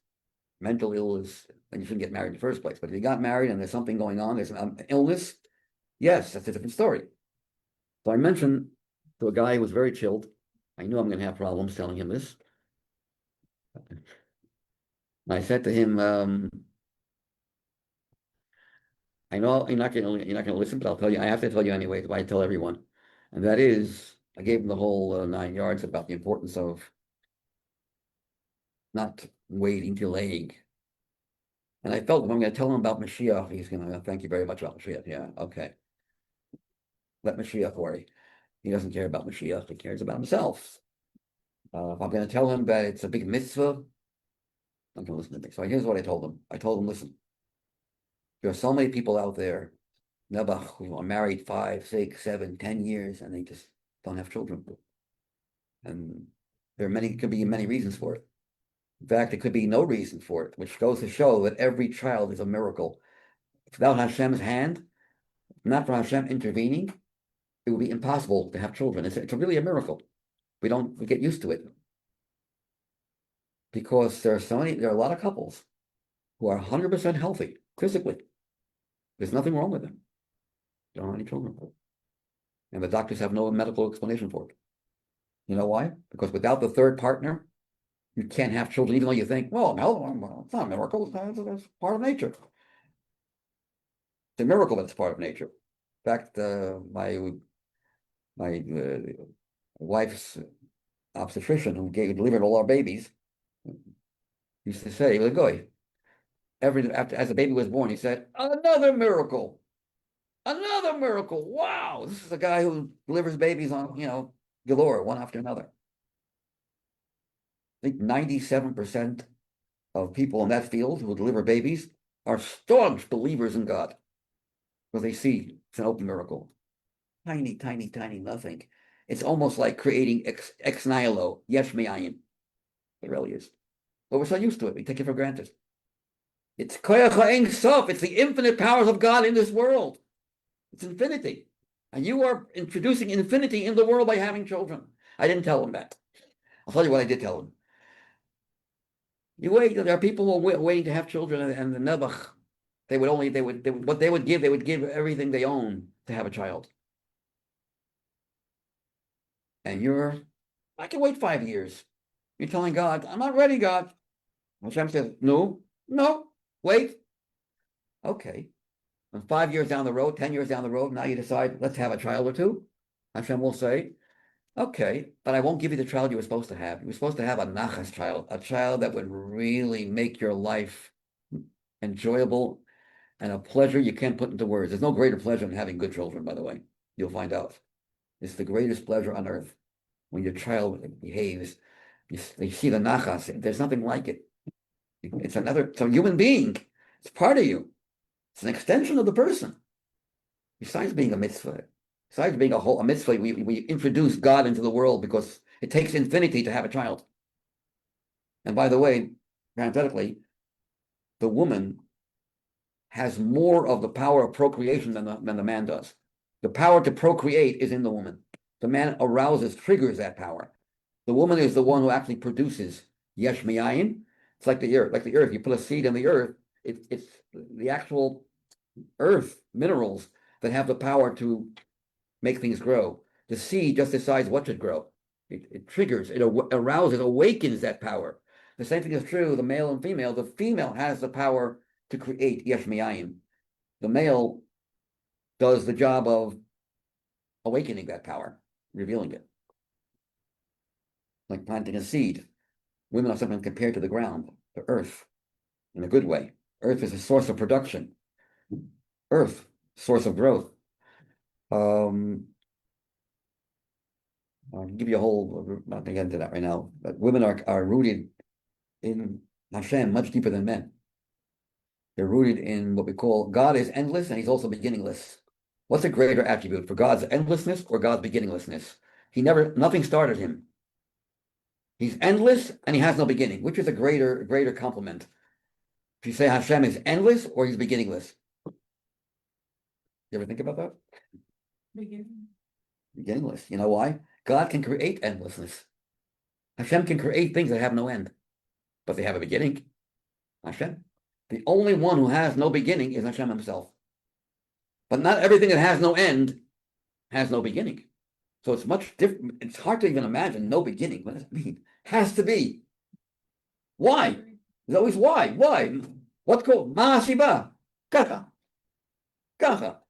Mental illness, and you shouldn't get married in the first place. But if you got married and there's something going on, there's an illness, yes, that's a different story. So I mentioned to a guy who was very chilled. I knew I'm going to have problems telling him this. I said to him, I know you're not going to listen, but I'll tell you. I have to tell you anyway. I tell everyone, and that is, I gave him the whole 9 yards about the importance of not waiting, delaying. And I felt if I'm going to tell him about Mashiach, he's going to thank you very much about Mashiach. Yeah, okay. Let Mashiach worry. He doesn't care about Mashiach. He cares about himself. If I'm going to tell him that it's a big mitzvah, I'm going to listen to me. So here's what I told him. I told him, listen, there are so many people out there, Nebuch, who are married 5, 6, 7, 10 years, and they just don't have children. And could be many reasons for it. In fact, there could be no reason for it, which goes to show that every child is a miracle. Without Hashem's hand, not for Hashem intervening, it would be impossible to have children. It's really a miracle. We get used to it. Because there are a lot of couples who are 100% healthy physically. There's nothing wrong with them. They don't have any children. And the doctors have no medical explanation for it. You know why? Because without the third partner, you can't have children, even though you think, well, no, it's not a miracle. It's part of nature. It's a miracle that it's part of nature. In fact, my wife's obstetrician, who delivered all our babies, used to say, as the baby was born, he said, another miracle. Another miracle. Wow. This is a guy who delivers babies on, galore, one after another. I think 97% of people in that field who deliver babies are staunch believers in God. Because they see it's an open miracle. Tiny, tiny, tiny nothing. It's almost like creating ex nihilo, yesh me'ayin. It really is. But we're so used to it, we take it for granted. It's koyach ha'ein sof. It's the infinite powers of God in this world. It's infinity. And you are introducing infinity in the world by having children. I didn't tell him that. I'll tell you what I did tell him. There are people who are waiting to have children, and the Nebuch, what they would give everything they own to have a child. And I can wait 5 years. You're telling God, I'm not ready, God. Hashem says, no, wait. Okay. And 5 years down the road, 10 years down the road, now you decide, let's have a child or two. Hashem will say, okay, but I won't give you the child you were supposed to have. You were supposed to have a nachas child, a child that would really make your life enjoyable and a pleasure you can't put into words. There's no greater pleasure than having good children, by the way. You'll find out. It's the greatest pleasure on earth. When your child behaves, you see the nachas. There's nothing like it. It's a human being. It's part of you. It's an extension of the person. Besides being a mitzvah, besides being a mitzvah, we introduce God into the world because it takes infinity to have a child. And by the way, parenthetically, the woman has more of the power of procreation than the man does. The power to procreate is in the woman. The man triggers that power. The woman is the one who actually produces yesh me'ayin. It's like the earth. You put a seed in the earth, it's the actual earth minerals that have the power to make things grow. The seed just decides what should grow. It triggers, it arouses, awakens that power. The same thing is true, the male and female. The female has the power to create yesh me'ayin. The male does the job of awakening that power, revealing it. Like planting a seed. Women are sometimes compared to the ground, the earth, in a good way. Earth is a source of production. earth, source of growth. Um, I'll give you a whole, not to get into that right now, but women are rooted in Hashem much deeper than men. They're rooted in what we call God is endless and he's also beginningless. What's a greater attribute for God's endlessness or God's beginninglessness? Nothing started him. He's endless and he has no beginning. Which is a greater compliment? If you say Hashem is endless or he's beginningless. You ever think about that? Beginningless. You know why? God can create endlessness. Hashem can create things that have no end, but they have a beginning. Hashem. The only one who has no beginning is Hashem himself. But not everything that has no end has no beginning. So it's much different. It's hard to even imagine no beginning. What does it mean? Has to be. Why? There's always why. Why? What's called Ma'asiba? Kacha. Kacha.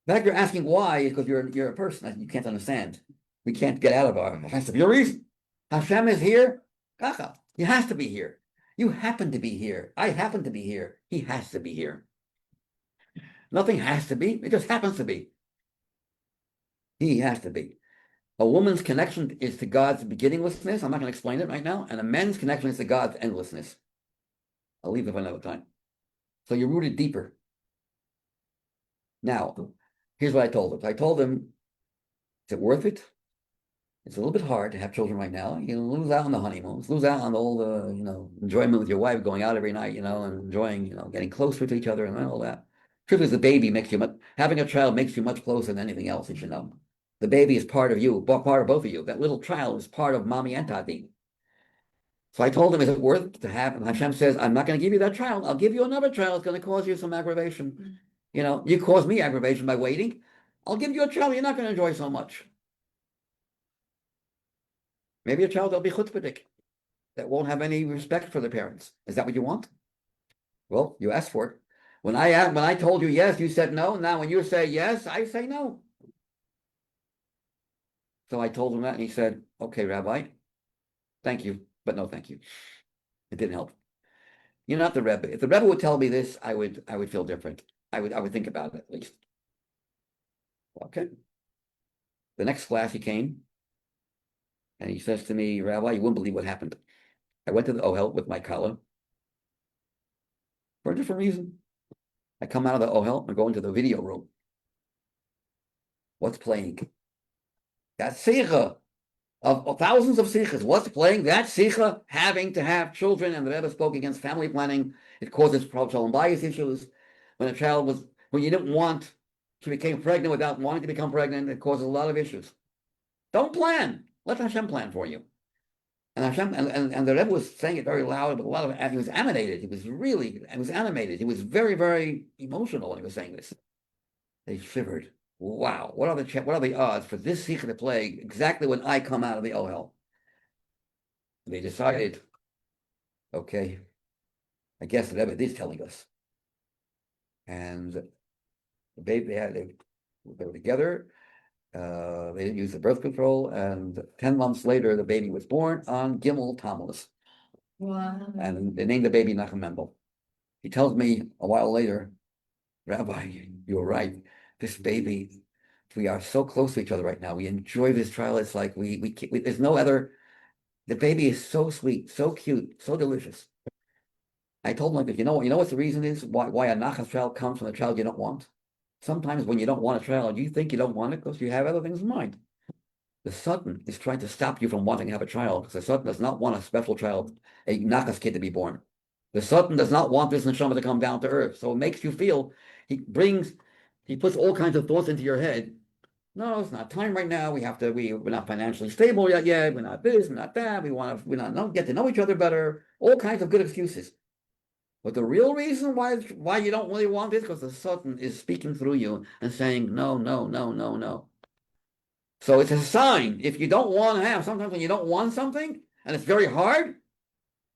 The fact you're asking why is because you're a person that you can't understand. We can't get out of our. There has to be a reason. Hashem is here. Kacha. He has to be here. You happen to be here. I happen to be here. He has to be here. Nothing has to be. It just happens to be. He has to be. A woman's connection is to God's beginninglessness. I'm not going to explain it right now. And a man's connection is to God's endlessness. I'll leave it for another time. So you're rooted deeper. Now, here's what I told him. I told him, is it worth it? It's a little bit hard to have children right now. You lose out on the honeymoons, lose out on all the, enjoyment with your wife, going out every night, and enjoying, getting closer to each other and all that. Truth is, the baby makes you having a child makes you much closer than anything else, you should know. The baby is part of you, part of both of you. That little child is part of mommy and daddy. So I told him, is it worth it to have? And Hashem says, I'm not going to give you that child. I'll give you another child. It's going to cause you some aggravation. You caused me aggravation by waiting. I'll give you a child you're not going to enjoy so much. Maybe a child that'll be chutzpahdik, that won't have any respect for their parents. Is that what you want? Well, you asked for it. When I told you yes, you said no. Now when you say yes, I say no. So I told him that, and he said, okay, Rabbi, thank you, but no thank you. It didn't help. You're not the Rebbe. If the Rebbe would tell me this, I would feel different. I would think about it at least. Okay. The next class he came, and he says to me, Rabbi, you wouldn't believe what happened. I went to the Ohel with my collar for a different reason. I come out of the Ohel and go into the video room. What's playing? That sikha of thousands of sikhas. What's playing? That sikha having to have children, and the Rebbe spoke against family planning. It causes shalom bias issues. When you didn't want, she became pregnant without wanting to become pregnant, it causes a lot of issues. Don't plan. Let Hashem plan for you. And Hashem, and the Rebbe was saying it very loud, but he was animated. He was animated. He was very, very emotional when he was saying this. They shivered. Wow, what are the odds for this sikha to play exactly when I come out of the OL? They decided, okay, I guess the Rebbe is telling us. And the baby, they were together. They didn't use the birth control, and 10 months later, the baby was born on Gimel Tammuz. Wow. And they named the baby Nachum Mendel. He tells me a while later, Rabbi, you're right. This baby, we are so close to each other right now. We enjoy this trial. It's like there's no other. The baby is so sweet, so cute, so delicious. I told him like this, you know what the reason is why a nachas child comes from a child you don't want? Sometimes when you don't want a child, you think you don't want it because you have other things in mind. The Satan is trying to stop you from wanting to have a child because the Satan does not want a special child, a nachas kid to be born. The Satan does not want this neshama to come down to earth. So it makes you feel, he puts all kinds of thoughts into your head. No, it's not time right now. We're not financially stable yet. We're not this, we're not that. We're not get to know each other better. All kinds of good excuses. But the real reason why you don't really want this, because the Satan is speaking through you and saying, no, no, no, no, no. So it's a sign. If you don't want to have, sometimes when you don't want something, and it's very hard,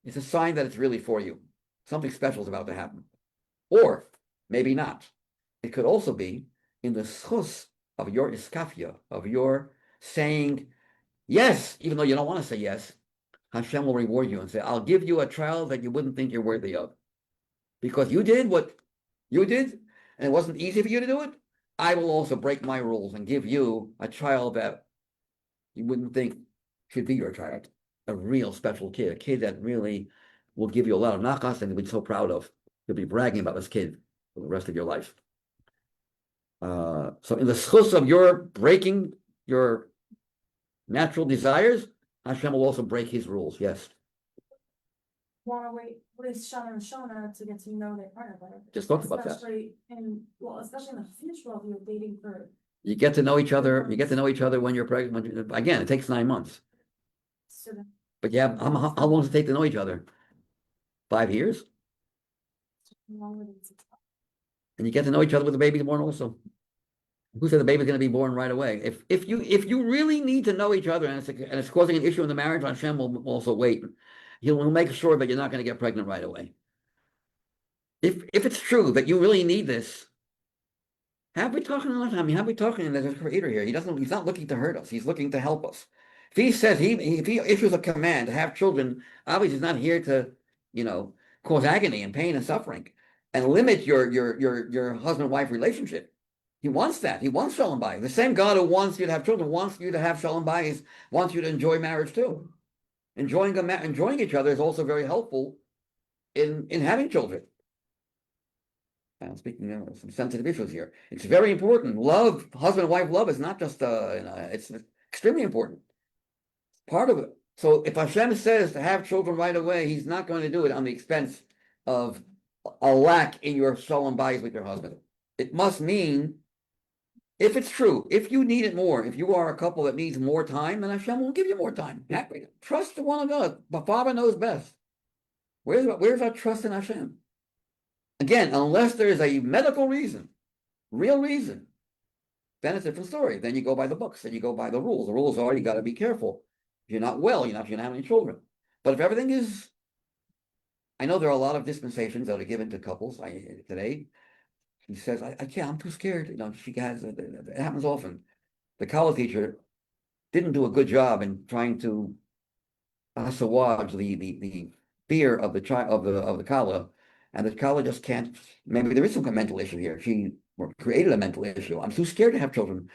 it's a sign that it's really for you. Something special is about to happen. Or maybe not. It could also be in the schus of your iskafia, of your saying yes, even though you don't want to say yes. Hashem will reward you and say, I'll give you a trial that you wouldn't think you're worthy of. Because you did what you did, and it wasn't easy for you to do it, I will also break my rules and give you a child that you wouldn't think should be your child, a real special kid, a kid that really will give you a lot of nachas and you'll be so proud of. You'll be bragging about this kid for the rest of your life. So in the schus of your breaking your natural desires, Hashem will also break his rules. Yes. Wanna wait, what is Shana and Shana to get to know their partner better? Just talked about that. Especially especially in the Finnish world, you're dating for. You get to know each other. You get to know each other when you're pregnant. Again, it takes 9 months. So But yeah, how long does it take to know each other? 5 years? And you get to know each other with the baby born also. Who said the baby's going to be born right away? If you really need to know each other and it's causing an issue in the marriage, Hashem will also wait. He'll make sure that you're not going to get pregnant right away. If it's true that you really need this, have we talking a lot of time? Have we talking? There's a creator here. He's not looking to hurt us. He's looking to help us. If he says if he issues a command to have children, obviously he's not here to, cause agony and pain and suffering and limit your husband-wife relationship. He wants that. He wants shalom bayis. The same God who wants you to have children wants you to have shalom bayis, wants you to enjoy marriage too. Enjoying each other is also very helpful in having children. I'm speaking of some sensitive issues here. It's very important. Love, husband and wife love is not just it's extremely important. Part of it. So if Hashem says to have children right away, he's not going to do it on the expense of a lack in your shalom bayis with your husband. It must mean, if it's true, if you need it more, if you are a couple that needs more time, then Hashem will give you more time. Trust one another. The Father knows best. Where's our trust in Hashem? Again, unless there is a medical reason, real reason, then it's a different story. Then you go by the books, then you go by the rules. The rules are you got to be careful. If you're not well, you're not going to have any children. But if everything is, I know there are a lot of dispensations that are given to couples. Today, she says, I can't, I'm too scared. She has, it happens often. The college teacher didn't do a good job in trying to assuage the fear of the child of the kala, and the kala just can't. Maybe there is some mental issue here. She created a mental issue. I'm too scared to have children.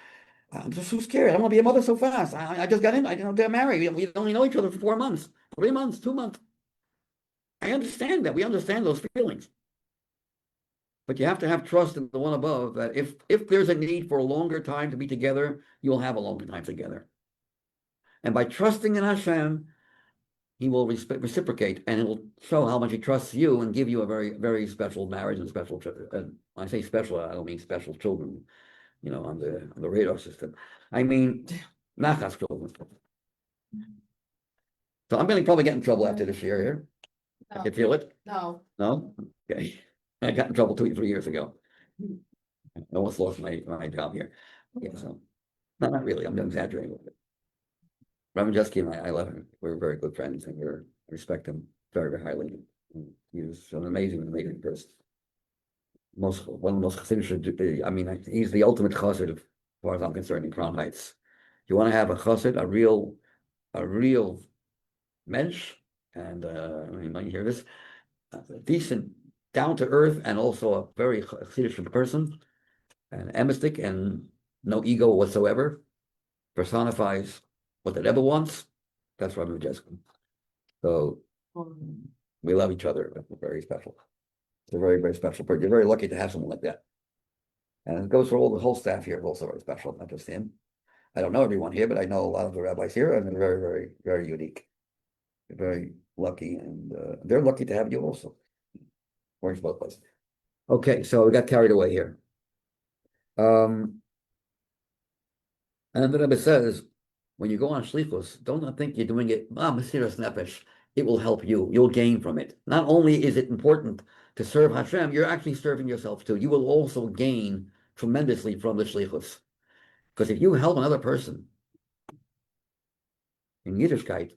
I'm just so scared. I don't want to be a mother so fast. I just got in. They're married. We only know each other for 4 months, 3 months, 2 months. I understand that. We understand those feelings. But you have to have trust in the one above that if there's a need for a longer time to be together, you'll have a longer time together. And by trusting in Hashem, he will reciprocate, and it will show how much he trusts you and give you a very, very special marriage and special children. And when I say special, I don't mean special children, on the radar system. I mean, nachas children. So I'm going to probably get in trouble after this year here. I can feel it. No. No? Okay. I got in trouble 2 or 3 years ago. I almost lost my job here. Yeah, so not really. I'm exaggerating a little bit. Rabbi Jesky and I love him. We're very good friends, and I respect him very, very highly. He's an amazing person. One of the most Hasidic. I mean, he's the ultimate chassid, as far as I'm concerned, in Crown Heights. You want to have a chassid, a real mensch, and when you hear this, a decent, down to earth, and also a very Hasidic person, and emistic, and no ego whatsoever, personifies what the Rebbe wants. That's Rabbi Jesky. So we love each other. We're very special. It's a very, very special person. You're very lucky to have someone like that. And it goes for the whole staff here. It's also very special, not just him. I don't know everyone here, but I know a lot of the rabbis here, and they're very, very, very unique. They're very lucky, and they're lucky to have you also. Works both ways. Okay, so we got carried away here. And the Rebbe says, when you go on shlichus, don't think you're doing it, mesiras nefesh. It will help you. You'll gain from it. Not only is it important to serve Hashem, you're actually serving yourself too. You will also gain tremendously from the shlichus. Because if you help another person in Yiddishkeit,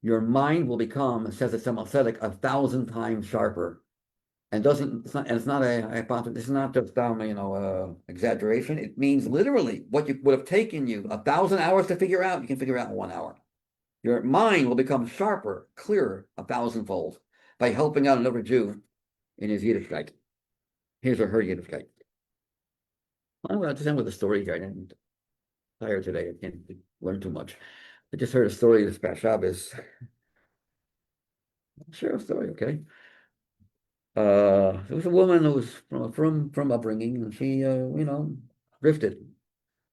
your mind will become, says the Tzemach Tzedek, 1,000 times sharper. And it's not a hypothesis. It's not just exaggeration. It means literally what you would have taken you 1,000 hours to figure out, you can figure out in 1 hour. Your mind will become sharper, clearer, 1,000-fold by helping out another Jew in his Yiddishkeit, his or her Yiddishkeit. I'm going to end with a story here. I didn't tired today. I can't learn too much. I just heard a story this past Shabbos. I'll share a story, okay? There was a woman who was from upbringing, and she, drifted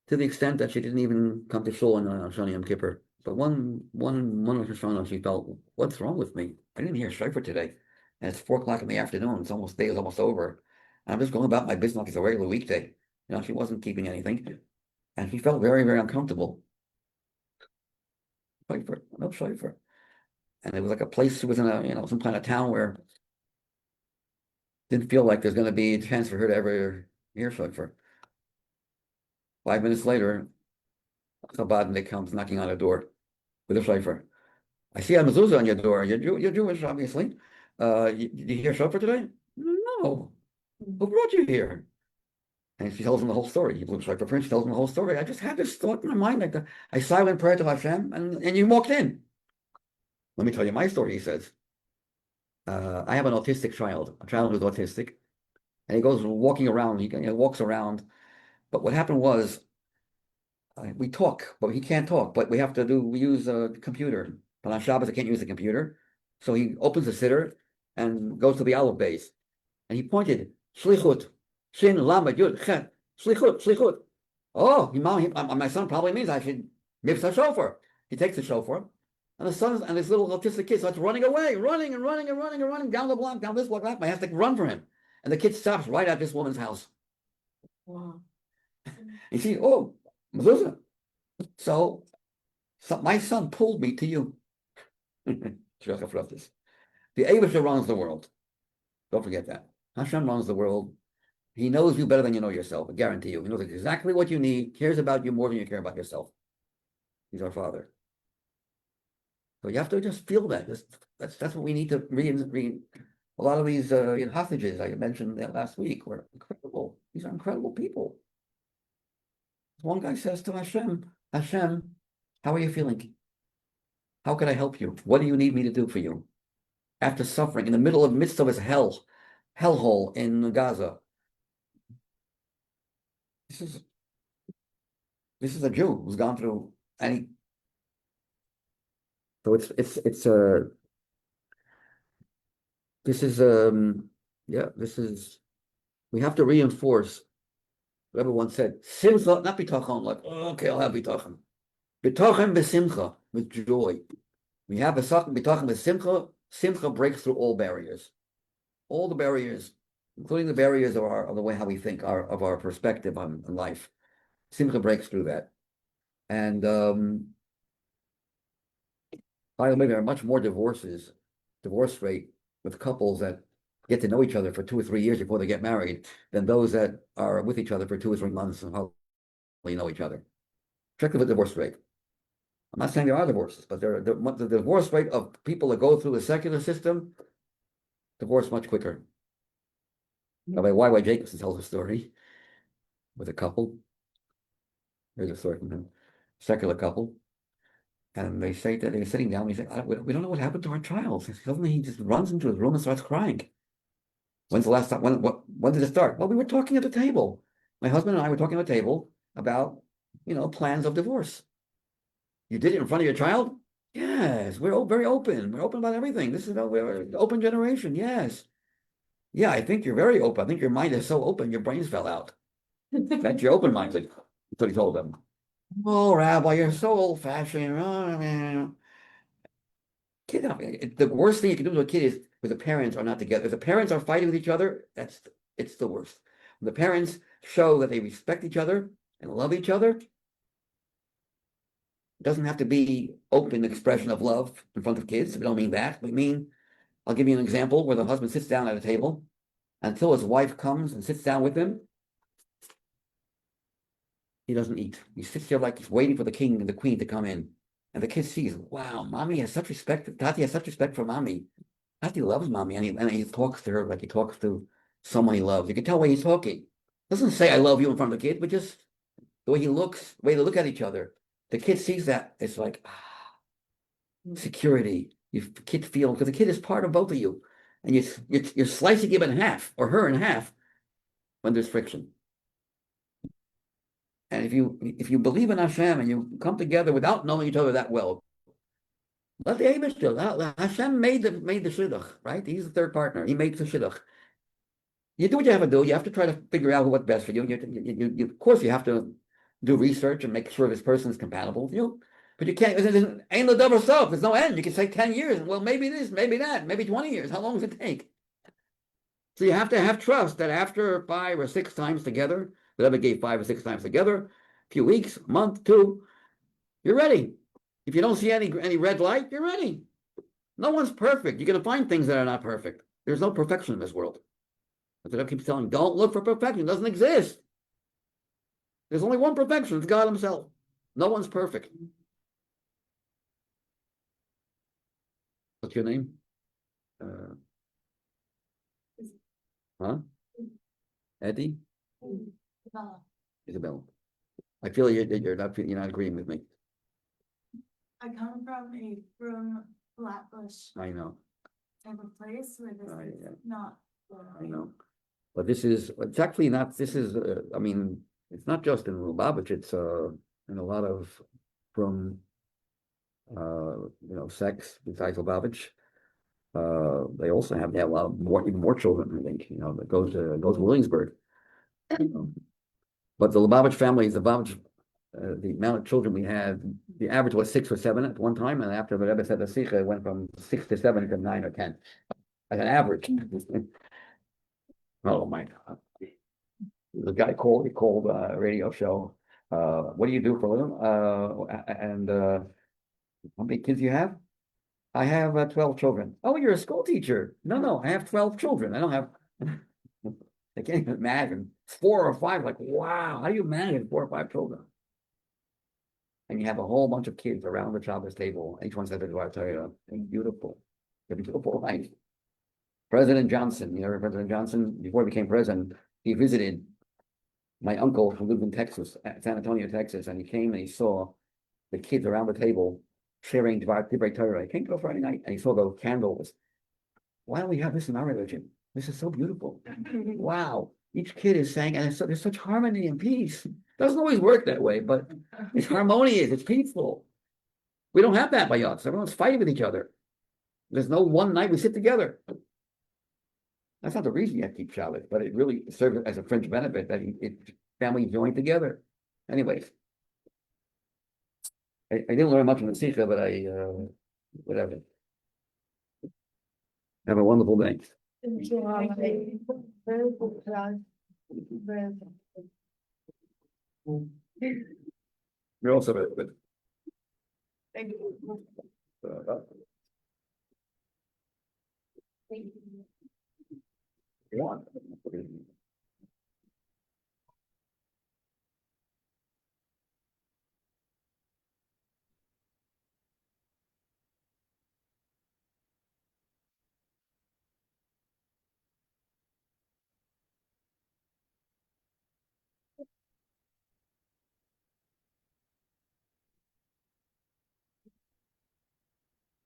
to the extent that she didn't even come to shul on Shani Yom Kippur. But one of Hashanah, she felt, what's wrong with me? I didn't hear shofar today, and it's 4 o'clock in the afternoon. Day is almost over. And I'm just going about my business like it's a regular weekday. She wasn't keeping anything, and she felt very, very uncomfortable. Shofar, no shofar. And it was like a place, it was in some kind of town where didn't feel like there's going to be a chance for her to ever hear shofar. 5 minutes later, Chabadnik comes knocking on her door with a shofar. I see a mezuzah on your door. You're Jewish, obviously. Did you hear shofar today? No. Who brought you here? And she tells him the whole story. He blew shofar for him. She tells him the whole story. I just had this thought in my mind, like I silent prayer to Hashem, and you walked in. Let me tell you my story, he says. I have an autistic child, a child who's autistic, and he goes walking around. He walks around. But what happened was, we talk, but he can't talk. But we use a computer. But on Shabbos, I can't use the computer. So he opens the siddur and goes to the Aleph base. And he pointed, Shlichut, Shin, Lamed, Yud, Chet, Shlichut, Shlichut. Oh, my son probably means I should give a shofar. He takes the shofar. And the son and this little autistic kid starts running away, running down the block, down this block, that. I have to run for him. And the kid stops right at this woman's house. Wow. You see, oh, mezuzah. So my son pulled me to you. The Eibusha runs the world. Don't forget that. Hashem runs the world. He knows you better than you know yourself. I guarantee you. He knows exactly what you need, cares about you more than you care about yourself. He's our Father. So you have to just feel that. That's what we need to read. A lot of these hostages I mentioned last week were incredible. These are incredible people. One guy says to Hashem, how are you feeling? How can I help you? What do you need me to do for you? After suffering in the midst of his hellhole in Gaza. This is a Jew who's gone through any. So we have to reinforce. Everyone said simcha, not bitachon. Like, oh, okay, I'll have bitachon. Bitachon besimcha, with joy. We have bitachon besimcha. Simcha breaks through all barriers, all the barriers, including the barriers of the way how we think, of our perspective on life. Simcha breaks through that, and by the way, there are much more divorce rate with couples that get to know each other for 2 or 3 years before they get married than those that are with each other for 2 or 3 months and hardly know each other. Check the divorce rate. I'm not saying there are divorces, but the divorce rate of people that go through the secular system divorce much quicker. Rabbi Y.Y. Jacobson tells a story with a couple. Here's a story from him. Secular couple. And they say that they're sitting down. And he said, we don't know what happened to our child. Suddenly he just runs into his room and starts crying. When's the last time? When did it start? Well, we were talking at the table. My husband and I were talking at the table about, plans of divorce. You did it in front of your child? Yes, we're very open. We're open about everything. We're an open generation. Yes. Yeah, I think you're very open. I think your mind is so open, your brains fell out. That's your open-minded. That's what he told them. Oh, Rabbi, you're so old-fashioned. Oh, man. Kid, the worst thing you can do to a kid is when the parents are not together. If the parents are fighting with each other, it's the worst. When the parents show that they respect each other and love each other, it doesn't have to be open expression of love in front of kids. We don't mean that. We mean, I'll give you an example where the husband sits down at a table until his wife comes and sits down with him. He doesn't eat. He sits there like he's waiting for the king and the queen to come in. And the kid sees, wow, mommy has such respect. Tati has such respect for mommy. Tati loves mommy. And he talks to her like he talks to someone he loves. You can tell the way he's talking. Doesn't say I love you in front of the kid, but just the way he looks, the way they look at each other. The kid sees that. It's like, security. The kid feels, because the kid is part of both of you. And you're slicing him in half, or her in half, when there's friction. And if you believe in Hashem and you come together without knowing each other that well, let the Eibishter, Hashem made the shidduch, right? He's the third partner. He made the shidduch. You do what you have to do. You have to try to figure out what's best for you. Of course, you have to do research and make sure this person is compatible with you. But you can't, ain't the double self. There's no end. You can say 10 years. Well, maybe this, maybe that, maybe 20 years. How long does it take? So you have to have trust that after 5 or 6 times together, whatever gave 5 or 6 times together, a few weeks, a month, 2, you're ready. If you don't see any red light, you're ready. No one's perfect. You're going to find things that are not perfect. There's no perfection in this world. That's what I keep telling you. Don't look for perfection. It doesn't exist. There's only one perfection. It's God himself. No one's perfect. What's your name? Huh? Eddie? Isabel. I feel you're not agreeing with me. I come from a room Flatbush I know. type of place where this is Yeah. not. I know. But it's actually not, this is, I mean, it's not just in Lubavitch, it's in a lot of from, sects besides Lubavitch. They also have a lot more, even more children, I think, that goes to Williamsburg. But the Lubavitch family, the amount of children we had, the average was 6 or 7 at one time, and after the Rebbe said the Sikha, it went from 6 to 7 to 9 or 10 as an average. Oh my God. The guy called a radio show. What do you do for a living? And how many kids do you have? I have 12 children. Oh, you're a school teacher. No, I have 12 children. I don't have, I can't even imagine. 4 or 5, like, wow, how do you manage 4 or 5 children? And you have a whole bunch of kids around the Shabbos table. Each one says, I tell you, beautiful. It's a beautiful life. President Johnson, President Johnson, before he became president, he visited my uncle who lived in Texas, San Antonio, Texas, and he came and he saw the kids around the table sharing Divrei Torah. He came to Friday night and he saw the candles. Why don't we have this in our religion? This is so beautiful. Wow. Each kid is saying, and there's such harmony and peace. Doesn't always work that way, but it's harmonious, it's peaceful. We don't have that by us. Everyone's fighting with each other. There's no one night we sit together. That's not the reason you have to keep Shabbat, but it really serves as a fringe benefit that families join together. Anyways, I didn't learn much from the Sikha, but whatever. Have a wonderful day. You're also very good. Thank you. You want.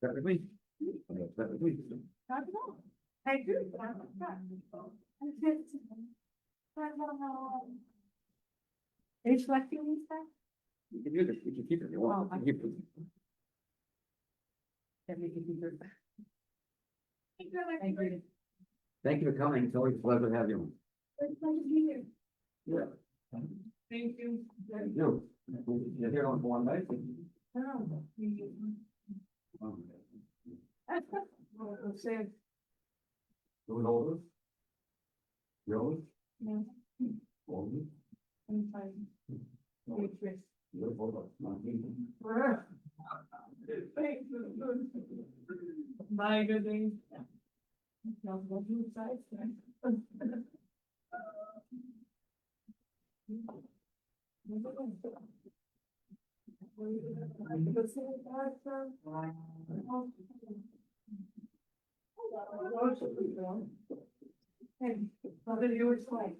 That with me? That with me? I don't know. I agree with that. Are you selecting these back? You can use it, you can keep it if you want. Oh, You can keep it. I agree. Thank you for coming. It's always a pleasure to have you. It's nice to be here. Yeah. Thank you. You. You're here on one night. Oh, say, Who was older? Yours? no, Older? I'm fine. You're older. Not me. My good thing. Now go to the side. Hey, how did yours like?